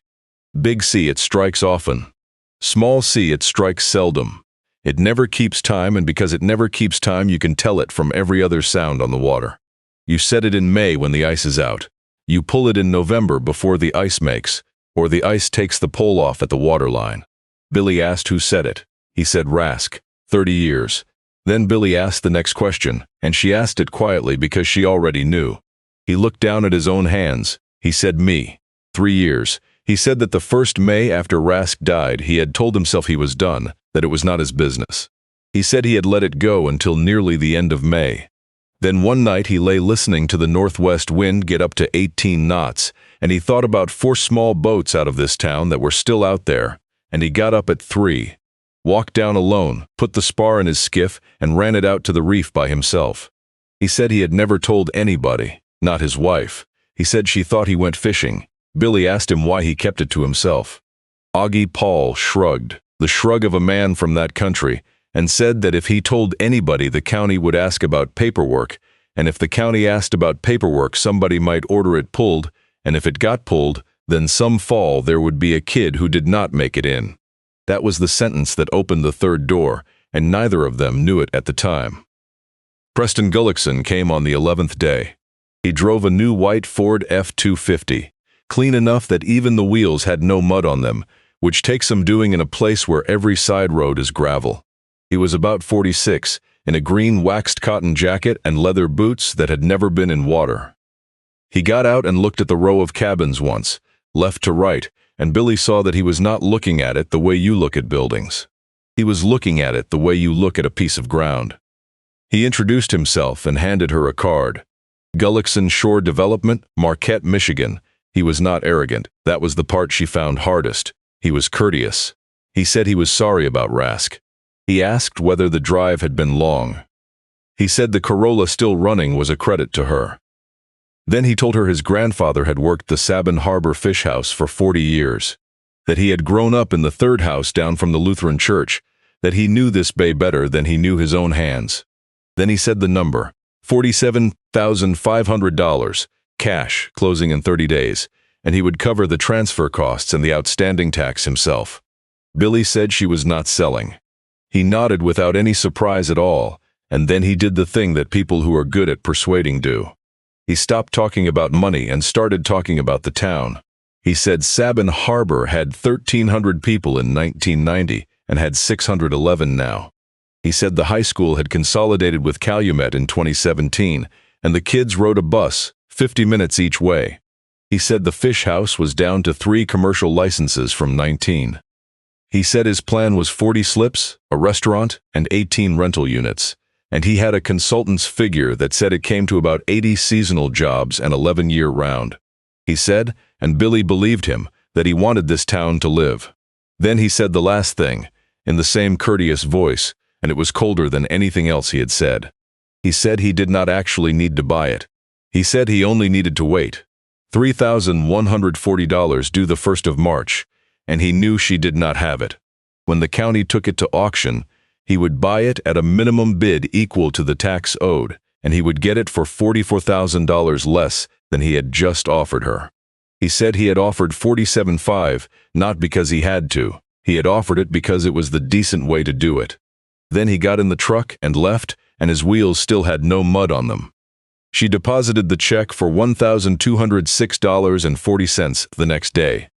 Big sea, it strikes often. Small sea, it strikes seldom. It never keeps time, and because it never keeps time, you can tell it from every other sound on the water. You set it in May when the ice is out. You pull it in November before the ice makes, or the ice takes the pole off at the waterline. Billie asked who said it. He said Rask, 30 years. Then Billie asked the next question, and she asked it quietly because she already knew. He looked down at his own hands. He said me, 3 years. He said that the first May after Rask died, he had told himself he was done, that it was not his business. He said he had let it go until nearly the end of May. Then one night he lay listening to the northwest wind get up to 18 knots, and he thought about 4 small boats out of this town that were still out there, and he got up at 3, walked down alone, put the spar in his skiff, and ran it out to the reef by himself. He said he had never told anybody, not his wife. He said she thought he went fishing. Billie asked him why he kept it to himself. Augie Paul shrugged, the shrug of a man from that country, and said that if he told anybody, the county would ask about paperwork, and if the county asked about paperwork, somebody might order it pulled, and if it got pulled, then some fall there would be a kid who did not make it in. That was the sentence that opened the 3rd door, and neither of them knew it at the time. Preston Gullickson came on the 11th day. He drove a new white Ford F-250, clean enough that even the wheels had no mud on them, which takes some doing in a place where every side road is gravel. He was about 46, in a green waxed cotton jacket and leather boots that had never been in water. He got out and looked at the row of cabins once, left to right, and Billie saw that he was not looking at it the way you look at buildings. He was looking at it the way you look at a piece of ground. He introduced himself and handed her a card. Gullickson Shore Development, Marquette, Michigan. He was not arrogant. That was the part she found hardest. He was courteous. He said he was sorry about Rask. He asked whether the drive had been long. He said the Corolla still running was a credit to her. Then he told her his grandfather had worked the Sabin Harbor Fish House for 40 years, that he had grown up in the third house down from the Lutheran church, that he knew this bay better than he knew his own hands. Then he said the number, $47,500, cash, closing in 30 days, and he would cover the transfer costs and the outstanding tax himself. Billie said she was not selling. He nodded without any surprise at all, and then he did the thing that people who are good at persuading do. He stopped talking about money and started talking about the town. He said Sabin Harbor had 1,300 people in 1990 and had 611 now. He said the high school had consolidated with Calumet in 2017, and the kids rode a bus, 50 minutes each way. He said the fish house was down to 3 commercial licenses from 19. He said his plan was 40 slips, a restaurant, and 18 rental units, and he had a consultant's figure that said it came to about 80 seasonal jobs and 11 year-round. He said, and Billie believed him, that he wanted this town to live. Then he said the last thing, in the same courteous voice, and it was colder than anything else he had said. He said he did not actually need to buy it. He said he only needed to wait. $3,140 due the 1st of March, and he knew she did not have it. When the county took it to auction, he would buy it at a minimum bid equal to the tax owed, and he would get it for $44,000 less than he had just offered her. He said he had offered $47,500, not because he had to. He had offered it because it was the decent way to do it. Then he got in the truck and left, and his wheels still had no mud on them. She deposited the check for $1,206.40 the next day.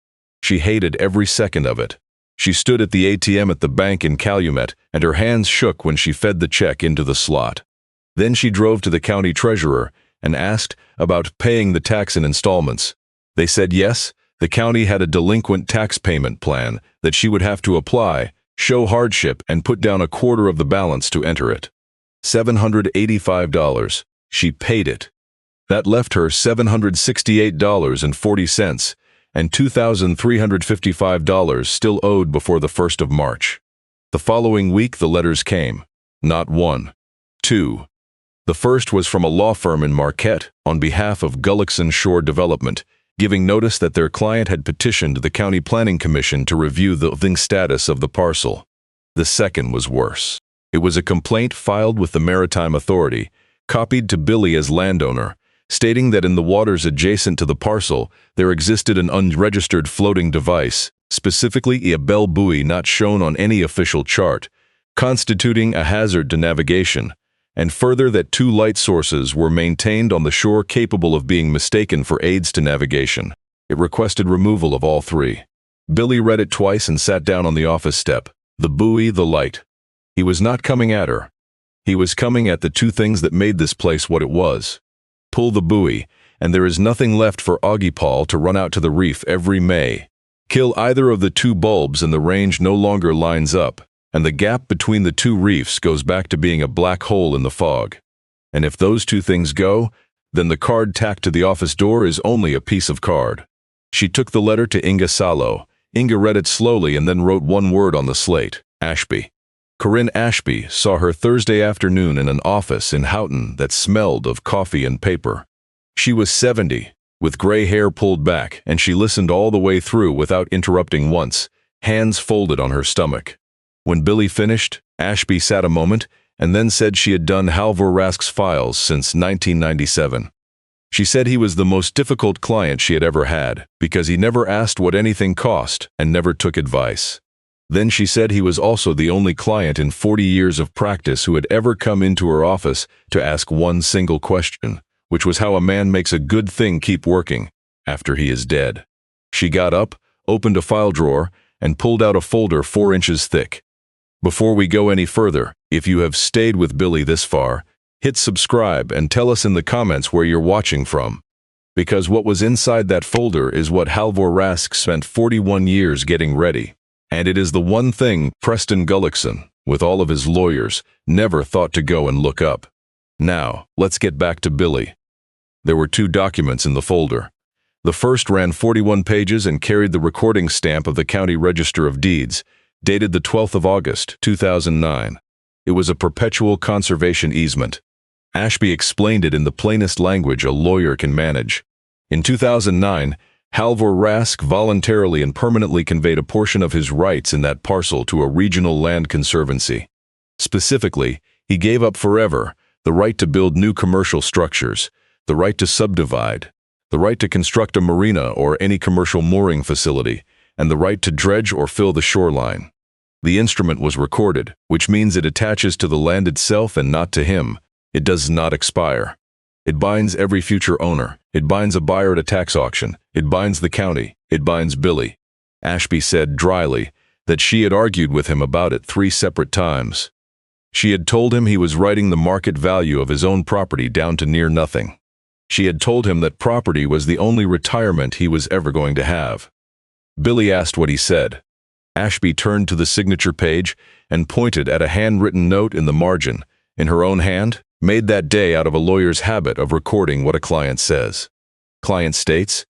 She hated every second of it. She stood at the ATM at the bank in Calumet, and her hands shook when she fed the check into the slot. Then she drove to the county treasurer and asked about paying the tax in installments. They said yes, the county had a delinquent tax payment plan that she would have to apply, show hardship, and put down a quarter of the balance to enter it. $785. She paid it. That left her $768.40 and $2,355 still owed before the 1st of March. The following week the letters came. Not one. 2. The first was from a law firm in Marquette on behalf of Gullickson Shore Development, giving notice that their client had petitioned the County Planning Commission to review the living status of the parcel. The second was worse. It was a complaint filed with the Maritime Authority, copied to Billie as landowner, stating that in the waters adjacent to the parcel there existed an unregistered floating device, specifically a bell buoy not shown on any official chart, constituting a hazard to navigation, and further that 2 light sources were maintained on the shore capable of being mistaken for aids to navigation. It requested removal of all 3. Billie read it twice and sat down on the office step. The buoy, the light. He was not coming at her. He was coming at the 2 things that made this place what it was. Pull the buoy, and there is nothing left for Augie Paul to run out to the reef every May. Kill either of the 2 bulbs and the range no longer lines up, and the gap between the 2 reefs goes back to being a black hole in the fog. And if those 2 things go, then the card tacked to the office door is only a piece of card. She took the letter to Inga Salo. Inga read it slowly and then wrote one word on the slate, Ashby. Corinne Ashby saw her Thursday afternoon in an office in Houghton that smelled of coffee and paper. She was 70, with gray hair pulled back, and she listened all the way through without interrupting once, hands folded on her stomach. When Billie finished, Ashby sat a moment and then said she had done Halvor Rask's files since 1997. She said he was the most difficult client she had ever had because he never asked what anything cost and never took advice. Then she said he was also the only client in 40 years of practice who had ever come into her office to ask one single question, which was how a man makes a good thing keep working after he is dead. She got up, opened a file drawer, and pulled out a folder 4 inches thick. Before we go any further, If you have stayed with Billie this far, hit subscribe and tell us in the comments where you're watching from. Because what was inside that folder is what Halvor Rask spent 41 years getting ready. And it is the one thing Preston Gullickson, with all of his lawyers, never thought to go and look up. Now, let's get back to Billie. There were 2 documents in the folder. The first ran 41 pages and carried the recording stamp of the County Register of Deeds, dated the 12th of August, 2009. It was a perpetual conservation easement. Ashby explained it in the plainest language a lawyer can manage. In 2009, Halvor Rask voluntarily and permanently conveyed a portion of his rights in that parcel to a regional land conservancy. Specifically, he gave up forever the right to build new commercial structures, the right to subdivide, the right to construct a marina or any commercial mooring facility, and the right to dredge or fill the shoreline. The instrument was recorded, which means it attaches to the land itself and not to him. It does not expire. It binds every future owner. It binds a buyer at a tax auction. It binds the county. It binds Billie. Ashby said dryly that she had argued with him about it 3 separate times. She had told him he was writing the market value of his own property down to near nothing. She had told him that property was the only retirement he was ever going to have. Billie asked what he said. Ashby turned to the signature page and pointed at a handwritten note in the margin, in her own hand, made that day out of a lawyer's habit of recording what a client says. Client states,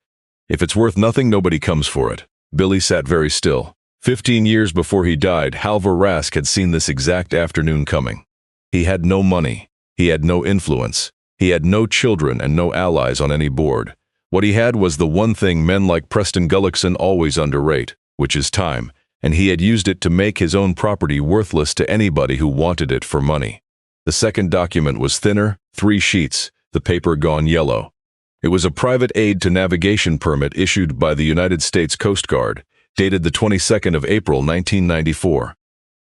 "If it's worth nothing, nobody comes for it." Billie sat very still. 15 years before he died, Halvor Rask had seen this exact afternoon coming. He had no money. He had no influence. He had no children and no allies on any board. What he had was the one thing men like Preston Gullickson always underrate, which is time, and he had used it to make his own property worthless to anybody who wanted it for money. The second document was thinner, 3 sheets, the paper gone yellow. It was a private aid to navigation permit issued by the United States Coast Guard, dated the 22nd of April, 1994.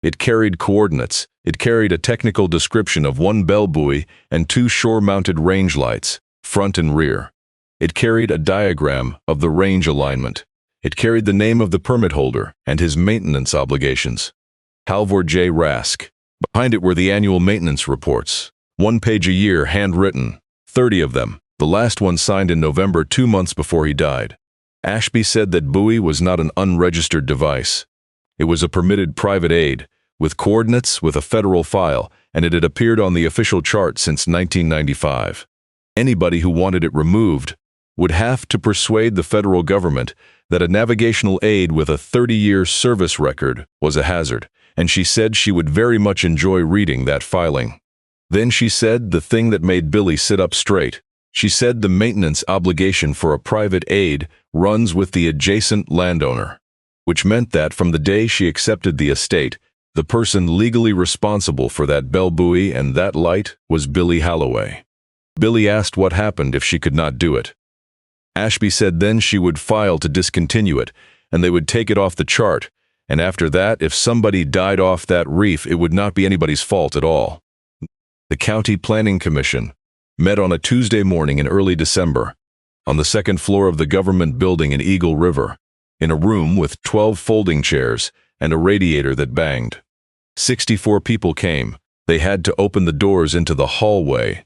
It carried coordinates. It carried a technical description of 1 bell buoy and 2 shore-mounted range lights, front and rear. It carried a diagram of the range alignment. It carried the name of the permit holder and his maintenance obligations. Halvor J. Rask. Behind it were the annual maintenance reports, 1 page a year, handwritten, 30 of them, the last one signed in November 2 months before he died. Ashby said that buoy was not an unregistered device. It was a permitted private aid, with coordinates, with a federal file, and it had appeared on the official chart since 1995. Anybody who wanted it removed would have to persuade the federal government that a navigational aid with a 30-year service record was a hazard, and she said she would very much enjoy reading that filing. Then she said the thing that made Billie sit up straight. She said the maintenance obligation for a private aid runs with the adjacent landowner, which meant that from the day she accepted the estate, the person legally responsible for that bell buoy and that light was Billie Halloway. Billie asked what happened if she could not do it. Ashby said then she would file to discontinue it, and they would take it off the chart, and after that, if somebody died off that reef, it would not be anybody's fault at all. The County Planning Commission met on a Tuesday morning in early December, on the 2nd floor of the government building in Eagle River, in a room with 12 folding chairs and a radiator that banged. 64 people came. They had to open the doors into the hallway.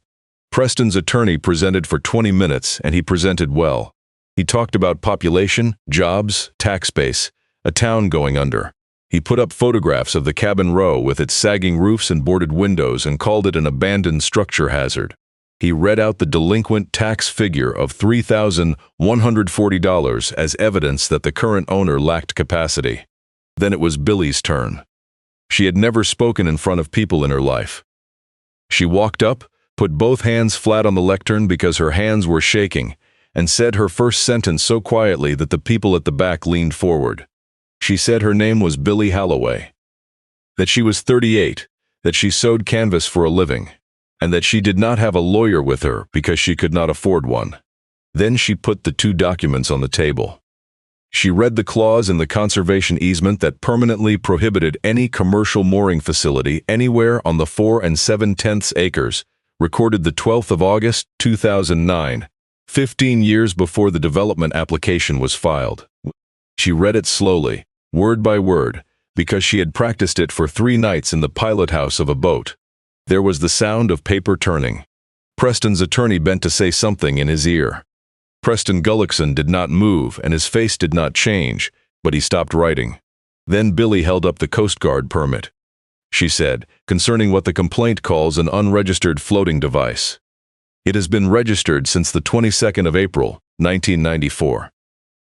Preston's attorney presented for 20 minutes, and he presented well. He talked about population, jobs, tax base, a town going under. He put up photographs of the cabin row with its sagging roofs and boarded windows and called it an abandoned structure hazard. He read out the delinquent tax figure of $3,140 as evidence that the current owner lacked capacity. Then it was Billie's turn. She had never spoken in front of people in her life. She walked up, put both hands flat on the lectern because her hands were shaking, and said her first sentence so quietly that the people at the back leaned forward. She said her name was Billie Halloway, that she was 38, that she sewed canvas for a living, and that she did not have a lawyer with her because she could not afford one. Then she put the 2 documents on the table. She read the clause in the conservation easement that permanently prohibited any commercial mooring facility anywhere on the 4 7/10 acres, recorded the 12th of August, 2009, 15 years before the development application was filed. She read it slowly, word by word, because she had practiced it for 3 nights in the pilot house of a boat. There was the sound of paper turning. Preston's attorney bent to say something in his ear. Preston Gullickson did not move and his face did not change, but he stopped writing. Then Billie held up the Coast Guard permit. She said, concerning what the complaint calls an unregistered floating device. It has been registered since the 22nd of April, 1994.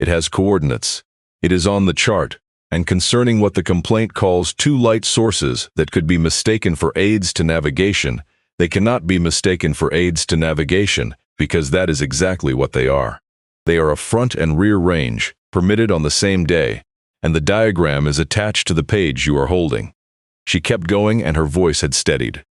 It has coordinates. It is on the chart. And concerning what the complaint calls 2 light sources that could be mistaken for aids to navigation, they cannot be mistaken for aids to navigation because that is exactly what they are. They are a front and rear range, permitted on the same day, and the diagram is attached to the page you are holding. She kept going and her voice had steadied.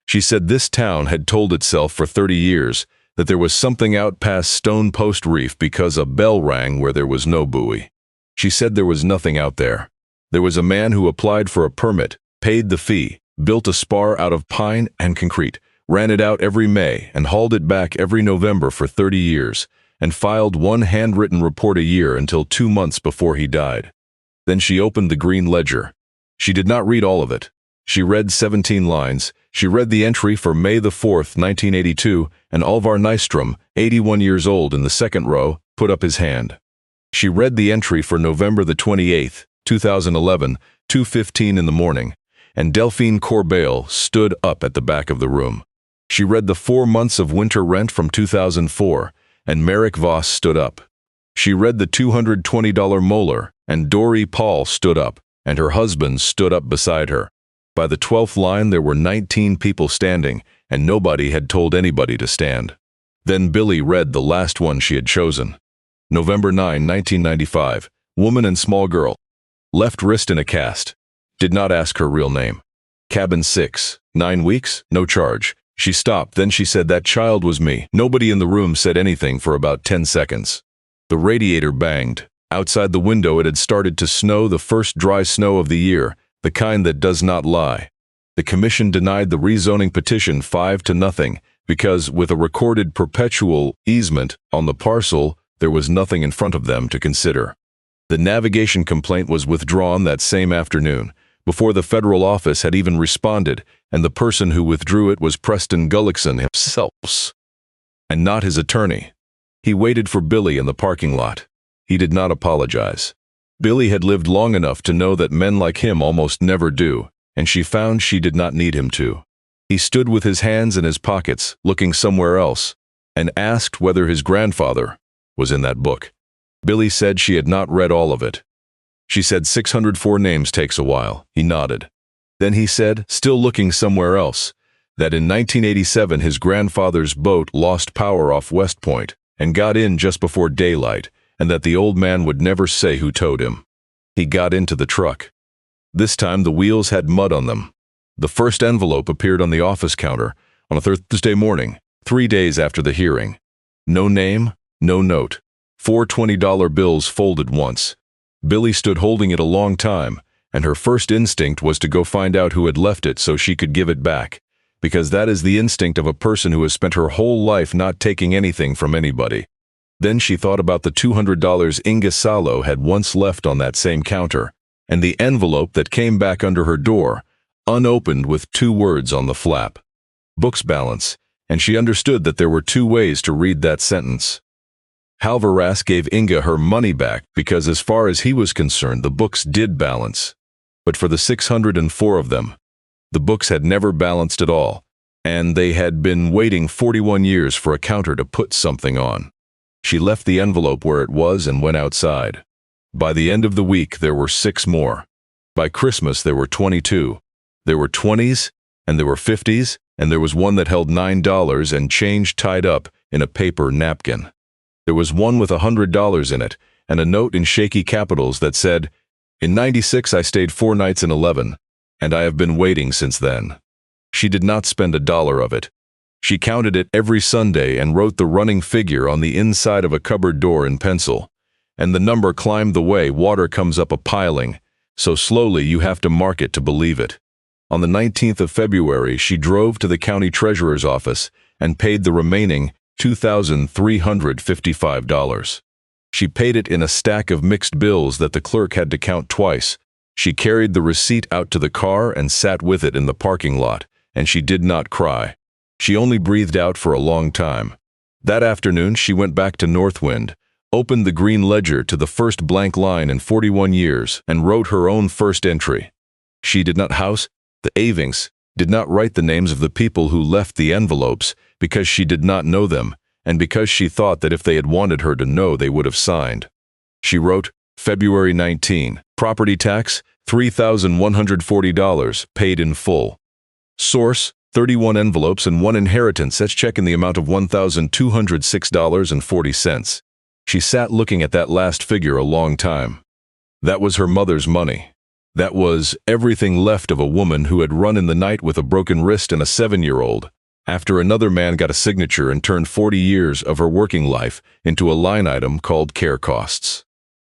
She said this town had told itself for 30 years that there was something out past Stone Post Reef because a bell rang where there was no buoy. She said there was nothing out there. There was a man who applied for a permit, paid the fee, built a spar out of pine and concrete, ran it out every May and hauled it back every November for 30 years, and filed 1 handwritten report a year until 2 months before he died. Then she opened the green ledger. She did not read all of it. She read 17 lines. She read the entry for May the 4th, 1982, and Halvor Nystrom, 81 years old in the second row, put up his hand. She read the entry for November the 28th, 2011, 2:15 in the morning, and Delphine Corbeil stood up at the back of the room. She read the 4 months of winter rent from 2004, and Merrick Voss stood up. She read the $220 molar, and Dory Paul stood up, and her husband stood up beside her. By the 12th line there were 19 people standing, and nobody had told anybody to stand. Then Billie read the last one she had chosen. November 9, 1995, woman and small girl. Left wrist in a cast. Did not ask her real name. Cabin 6, 9 weeks, no charge. She stopped, then she said that child was me. Nobody in the room said anything for about 10 seconds. The radiator banged. Outside the window it had started to snow, the first dry snow of the year, the kind that does not lie. The commission denied the rezoning petition 5-0 because, with a recorded perpetual easement on the parcel, there was nothing in front of them to consider. The navigation complaint was withdrawn that same afternoon, before the federal office had even responded, and the person who withdrew it was Preston Gullickson himself, and not his attorney. He waited for Billie in the parking lot. He did not apologize. Billie had lived long enough to know that men like him almost never do, and she found she did not need him to. He stood with his hands in his pockets, looking somewhere else, and asked whether his grandfather was in that book. Billie said she had not read all of it. She said 604 names takes a while. He nodded. Then he said, still looking somewhere else, that in 1987 his grandfather's boat lost power off West Point and got in just before daylight, and that the old man would never say who towed him. He got into the truck. This time the wheels had mud on them. The first envelope appeared on the office counter on a Thursday morning, 3 days after the hearing. No name, no note. 4 $20 bills folded once. Billie stood holding it a long time, and her first instinct was to go find out who had left it so she could give it back, because that is the instinct of a person who has spent her whole life not taking anything from anybody. Then she thought about the $200 Inga Salo had once left on that same counter, and the envelope that came back under her door, unopened with 2 words on the flap. Books balance, and she understood that there were 2 ways to read that sentence. Halvor Rask gave Inga her money back because as far as he was concerned the books did balance. But for the 604 of them, the books had never balanced at all, and they had been waiting 41 years for a counter to put something on. She left the envelope where it was and went outside. By the end of the week there were 6 more. By Christmas there were 22. There were 20s, and there were 50s, and there was one that held $9 and change tied up in a paper napkin. There was one with $100 in it, and a note in shaky capitals that said, "In '96 I stayed 4 nights in 11, and I have been waiting since then." She did not spend $1 of it. She counted it every Sunday and wrote the running figure on the inside of a cupboard door in pencil, and the number climbed the way water comes up a piling, so slowly you have to mark it to believe it. On the 19th of February she drove to the county treasurer's office and paid the remaining $2,355. She paid it in a stack of mixed bills that the clerk had to count twice, She carried the receipt out to the car and sat with it in the parking lot, and she did not cry. She only breathed out for a long time. That afternoon she went back to Northwind, opened the green ledger to the first blank line in 41 years, and wrote her own first entry. She did not house the Avings, did not write the names of the people who left the envelopes because she did not know them, and because she thought that if they had wanted her to know they would have signed. She wrote, February 19, property tax, $3,140, paid in full. Source, 31 envelopes and 1 inheritance, each check in the amount of $1,206.40. She sat looking at that last figure a long time. That was her mother's money. That was everything left of a woman who had run in the night with a broken wrist and a 7-year-old, after another man got a signature and turned 40 years of her working life into a line item called care costs.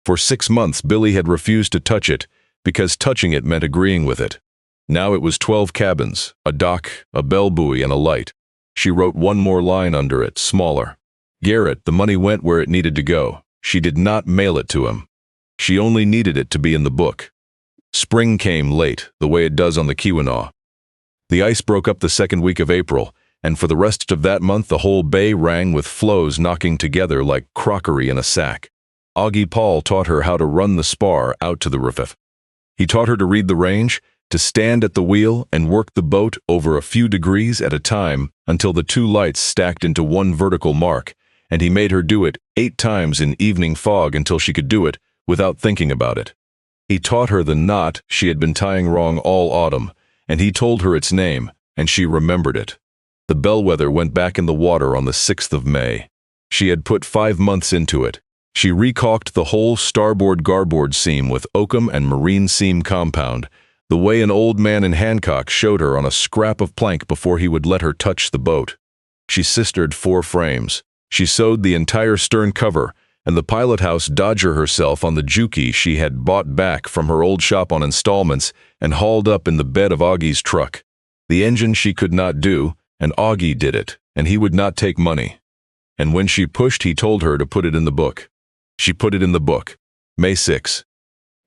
For 6 months, Billie had refused to touch it because touching it meant agreeing with it. Now it was 12 cabins, a dock, a bell buoy, and a light. She wrote one more line under it, smaller. Garrett, the money went where it needed to go. She did not mail it to him. She only needed it to be in the book. Spring came late, the way it does on the Keweenaw. The ice broke up the second week of April, and for the rest of that month the whole bay rang with floes knocking together like crockery in a sack. Augie Paul taught her how to run the spar out to the riff. He taught her to read the range, to stand at the wheel and work the boat over a few degrees at a time until the 2 lights stacked into one vertical mark, and he made her do it 8 times in evening fog until she could do it without thinking about it. He taught her the knot she had been tying wrong all autumn, and he told her its name, and she remembered it. The bellwether went back in the water on the 6th of May. She had put 5 months into it. She recalked the whole starboard-garboard seam with oakum and marine seam compound, the way an old man in Hancock showed her on a scrap of plank before he would let her touch the boat. She sistered 4 frames. She sewed the entire stern cover, and the pilot house Dodger herself on the Juki she had bought back from her old shop on installments and hauled up in the bed of Augie's truck. The engine she could not do, and Augie did it, and he would not take money. And when she pushed, he told her to put it in the book. She put it in the book. May 6.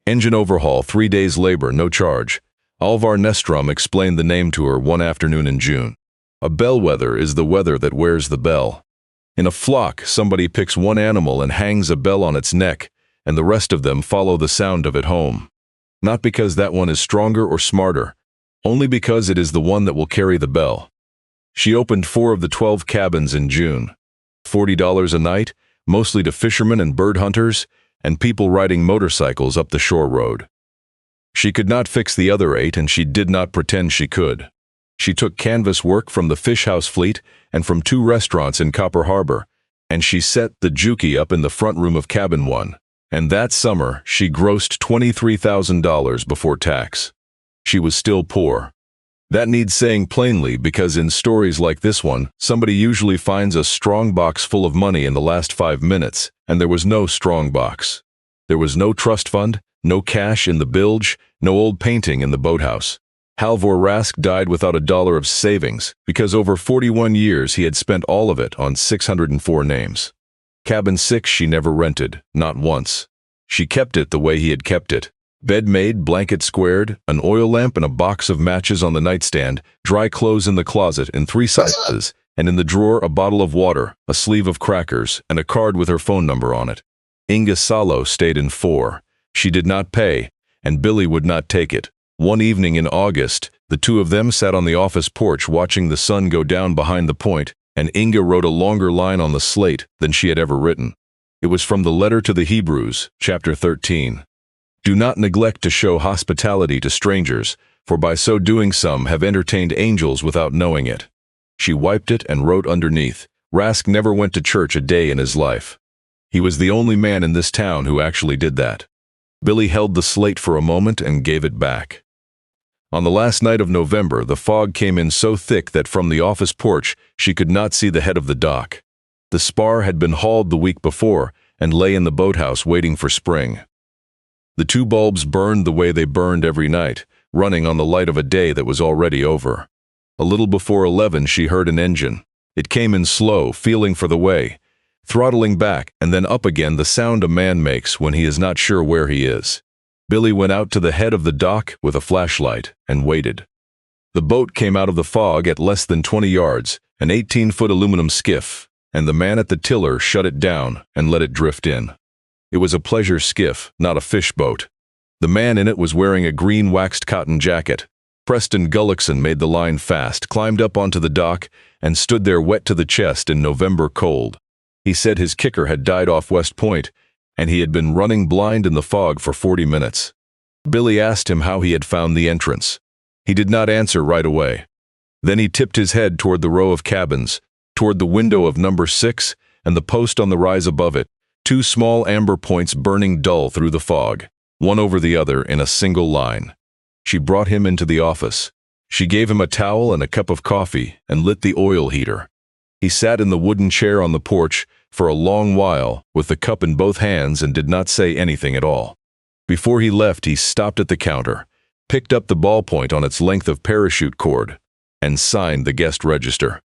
Engine overhaul, 3 days labor, no charge. Halvor Nestrom explained the name to her one afternoon in June. A bellwether is the weather that wears the bell. In a flock, somebody picks one animal and hangs a bell on its neck, and the rest of them follow the sound of it home. Not because that one is stronger or smarter, only because it is the one that will carry the bell. She opened 4 of the 12 cabins in June. $40 a night, mostly to fishermen and bird hunters, and people riding motorcycles up the shore road. She could not fix the other 8, and she did not pretend she could. She took canvas work from the fish house fleet and from 2 restaurants in Copper Harbor, and she set the Juki up in the front room of cabin 1. And that summer, she grossed $23,000 before tax. She was still poor. That needs saying plainly because in stories like this one, somebody usually finds a strong box full of money in the last 5 minutes, and there was no strong box. There was no trust fund, no cash in the bilge, no old painting in the boathouse. Halvor Rask died without a dollar of savings because over 41 years he had spent all of it on 604 names. Cabin 6 she never rented, not once. She kept it the way he had kept it. Bed made, blanket squared, an oil lamp and a box of matches on the nightstand, dry clothes in the closet in 3 sizes, and in the drawer a bottle of water, a sleeve of crackers, and a card with her phone number on it. Inga Salo stayed in 4. She did not pay, and Billie would not take it. One evening in August, the 2 of them sat on the office porch watching the sun go down behind the point, and Inga wrote a longer line on the slate than she had ever written. It was from the letter to the Hebrews, chapter 13. Do not neglect to show hospitality to strangers, for by so doing some have entertained angels without knowing it. She wiped it and wrote underneath, Rask never went to church a day in his life. He was the only man in this town who actually did that. Billie held the slate for a moment and gave it back. On the last night of November, the fog came in so thick that from the office porch she could not see the head of the dock. The spar had been hauled the week before and lay in the boathouse waiting for spring. The 2 bulbs burned the way they burned every night, running on the light of a day that was already over. A little before 11 she heard an engine. It came in slow, feeling for the way, throttling back and then up again, the sound a man makes when he is not sure where he is. Billy went out to the head of the dock with a flashlight and waited. The boat came out of the fog at less than 20 yards, an 18-foot aluminum skiff, and the man at the tiller shut it down and let it drift in. It was a pleasure skiff, not a fish boat. The man in it was wearing a green waxed cotton jacket. Preston Gullickson made the line fast, climbed up onto the dock, and stood there wet to the chest in November cold. He said his kicker had died off West Point, and he had been running blind in the fog for 40 minutes. Billy asked him how he had found the entrance. He did not answer right away. Then he tipped his head toward the row of cabins, toward the window of number 6 and the post on the rise above it, 2 small amber points burning dull through the fog, one over the other in a single line. She brought him into the office. She gave him a towel and a cup of coffee and lit the oil heater. He sat in the wooden chair on the porch for a long while with the cup in both hands and did not say anything at all. Before he left, he stopped at the counter, picked up the ballpoint on its length of parachute cord, and signed the guest register.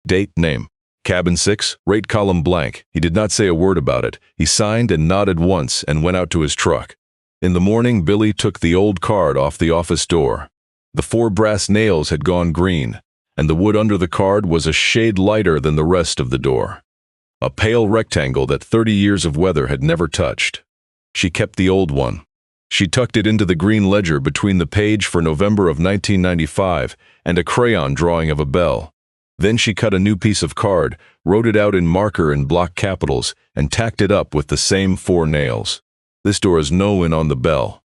Date, name, cabin 6, rate column blank. He did not say a word about it. He signed and nodded once and went out to his truck. In the morning, Billy took the old card off the office door. The 4 brass nails had gone green, and the wood under the card was a shade lighter than the rest of the door. A pale rectangle that 30 years of weather had never touched. She kept the old one. She tucked it into the green ledger between the page for November of 1995 and a crayon drawing of a bell. Then she cut a new piece of card, wrote it out in marker in block capitals, and tacked it up with the same 4 nails. This door is no in on the bell.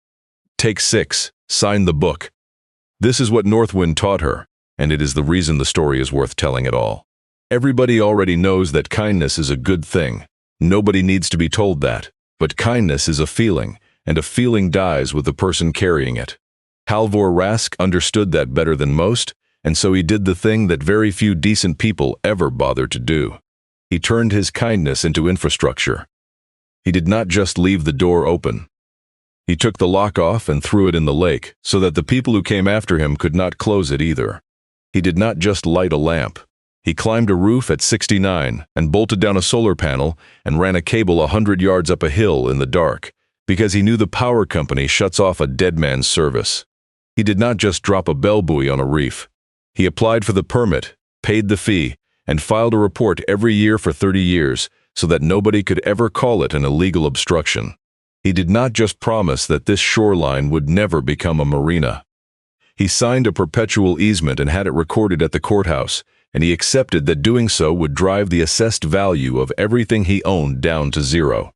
Take 6, sign the book. This is what Northwind taught her, and it is the reason the story is worth telling at all. Everybody already knows that kindness is a good thing. Nobody needs to be told that. But kindness is a feeling, and a feeling dies with the person carrying it. Halvor Rask understood that better than most, and so he did the thing that very few decent people ever bother to do. He turned his kindness into infrastructure. He did not just leave the door open. He took the lock off and threw it in the lake, so that the people who came after him could not close it either. He did not just light a lamp. He climbed a roof at 69 and bolted down a solar panel and ran a cable 100 yards up a hill in the dark, because he knew the power company shuts off a dead man's service. He did not just drop a bell buoy on a reef. He applied for the permit, paid the fee, and filed a report every year for 30 years so that nobody could ever call it an illegal obstruction. He did not just promise that this shoreline would never become a marina. He signed a perpetual easement and had it recorded at the courthouse, and he accepted that doing so would drive the assessed value of everything he owned down to 0.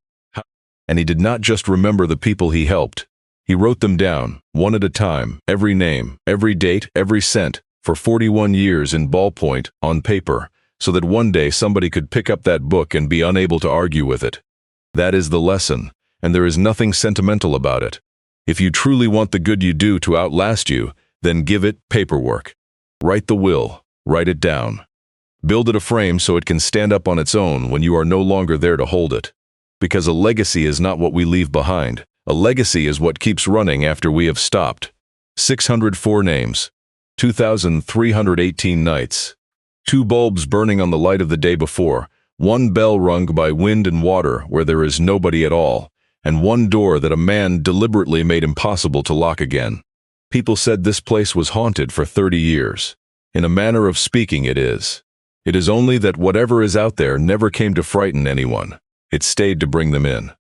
And he did not just remember the people he helped. He wrote them down, one at a time, every name, every date, every cent, for 41 years in ballpoint, on paper, so that one day somebody could pick up that book and be unable to argue with it. That is the lesson, and there is nothing sentimental about it. If you truly want the good you do to outlast you, then give it paperwork. Write the will, write it down. Build it a frame so it can stand up on its own when you are no longer there to hold it. Because a legacy is not what we leave behind. A legacy is what keeps running after we have stopped. 604 names. 2,318 nights. 2 bulbs burning on the light of the day before. 1 bell rung by wind and water where there is nobody at all. And 1 door that a man deliberately made impossible to lock again. People said this place was haunted for 30 years. In a manner of speaking, it is. It is only that whatever is out there never came to frighten anyone. It stayed to bring them in.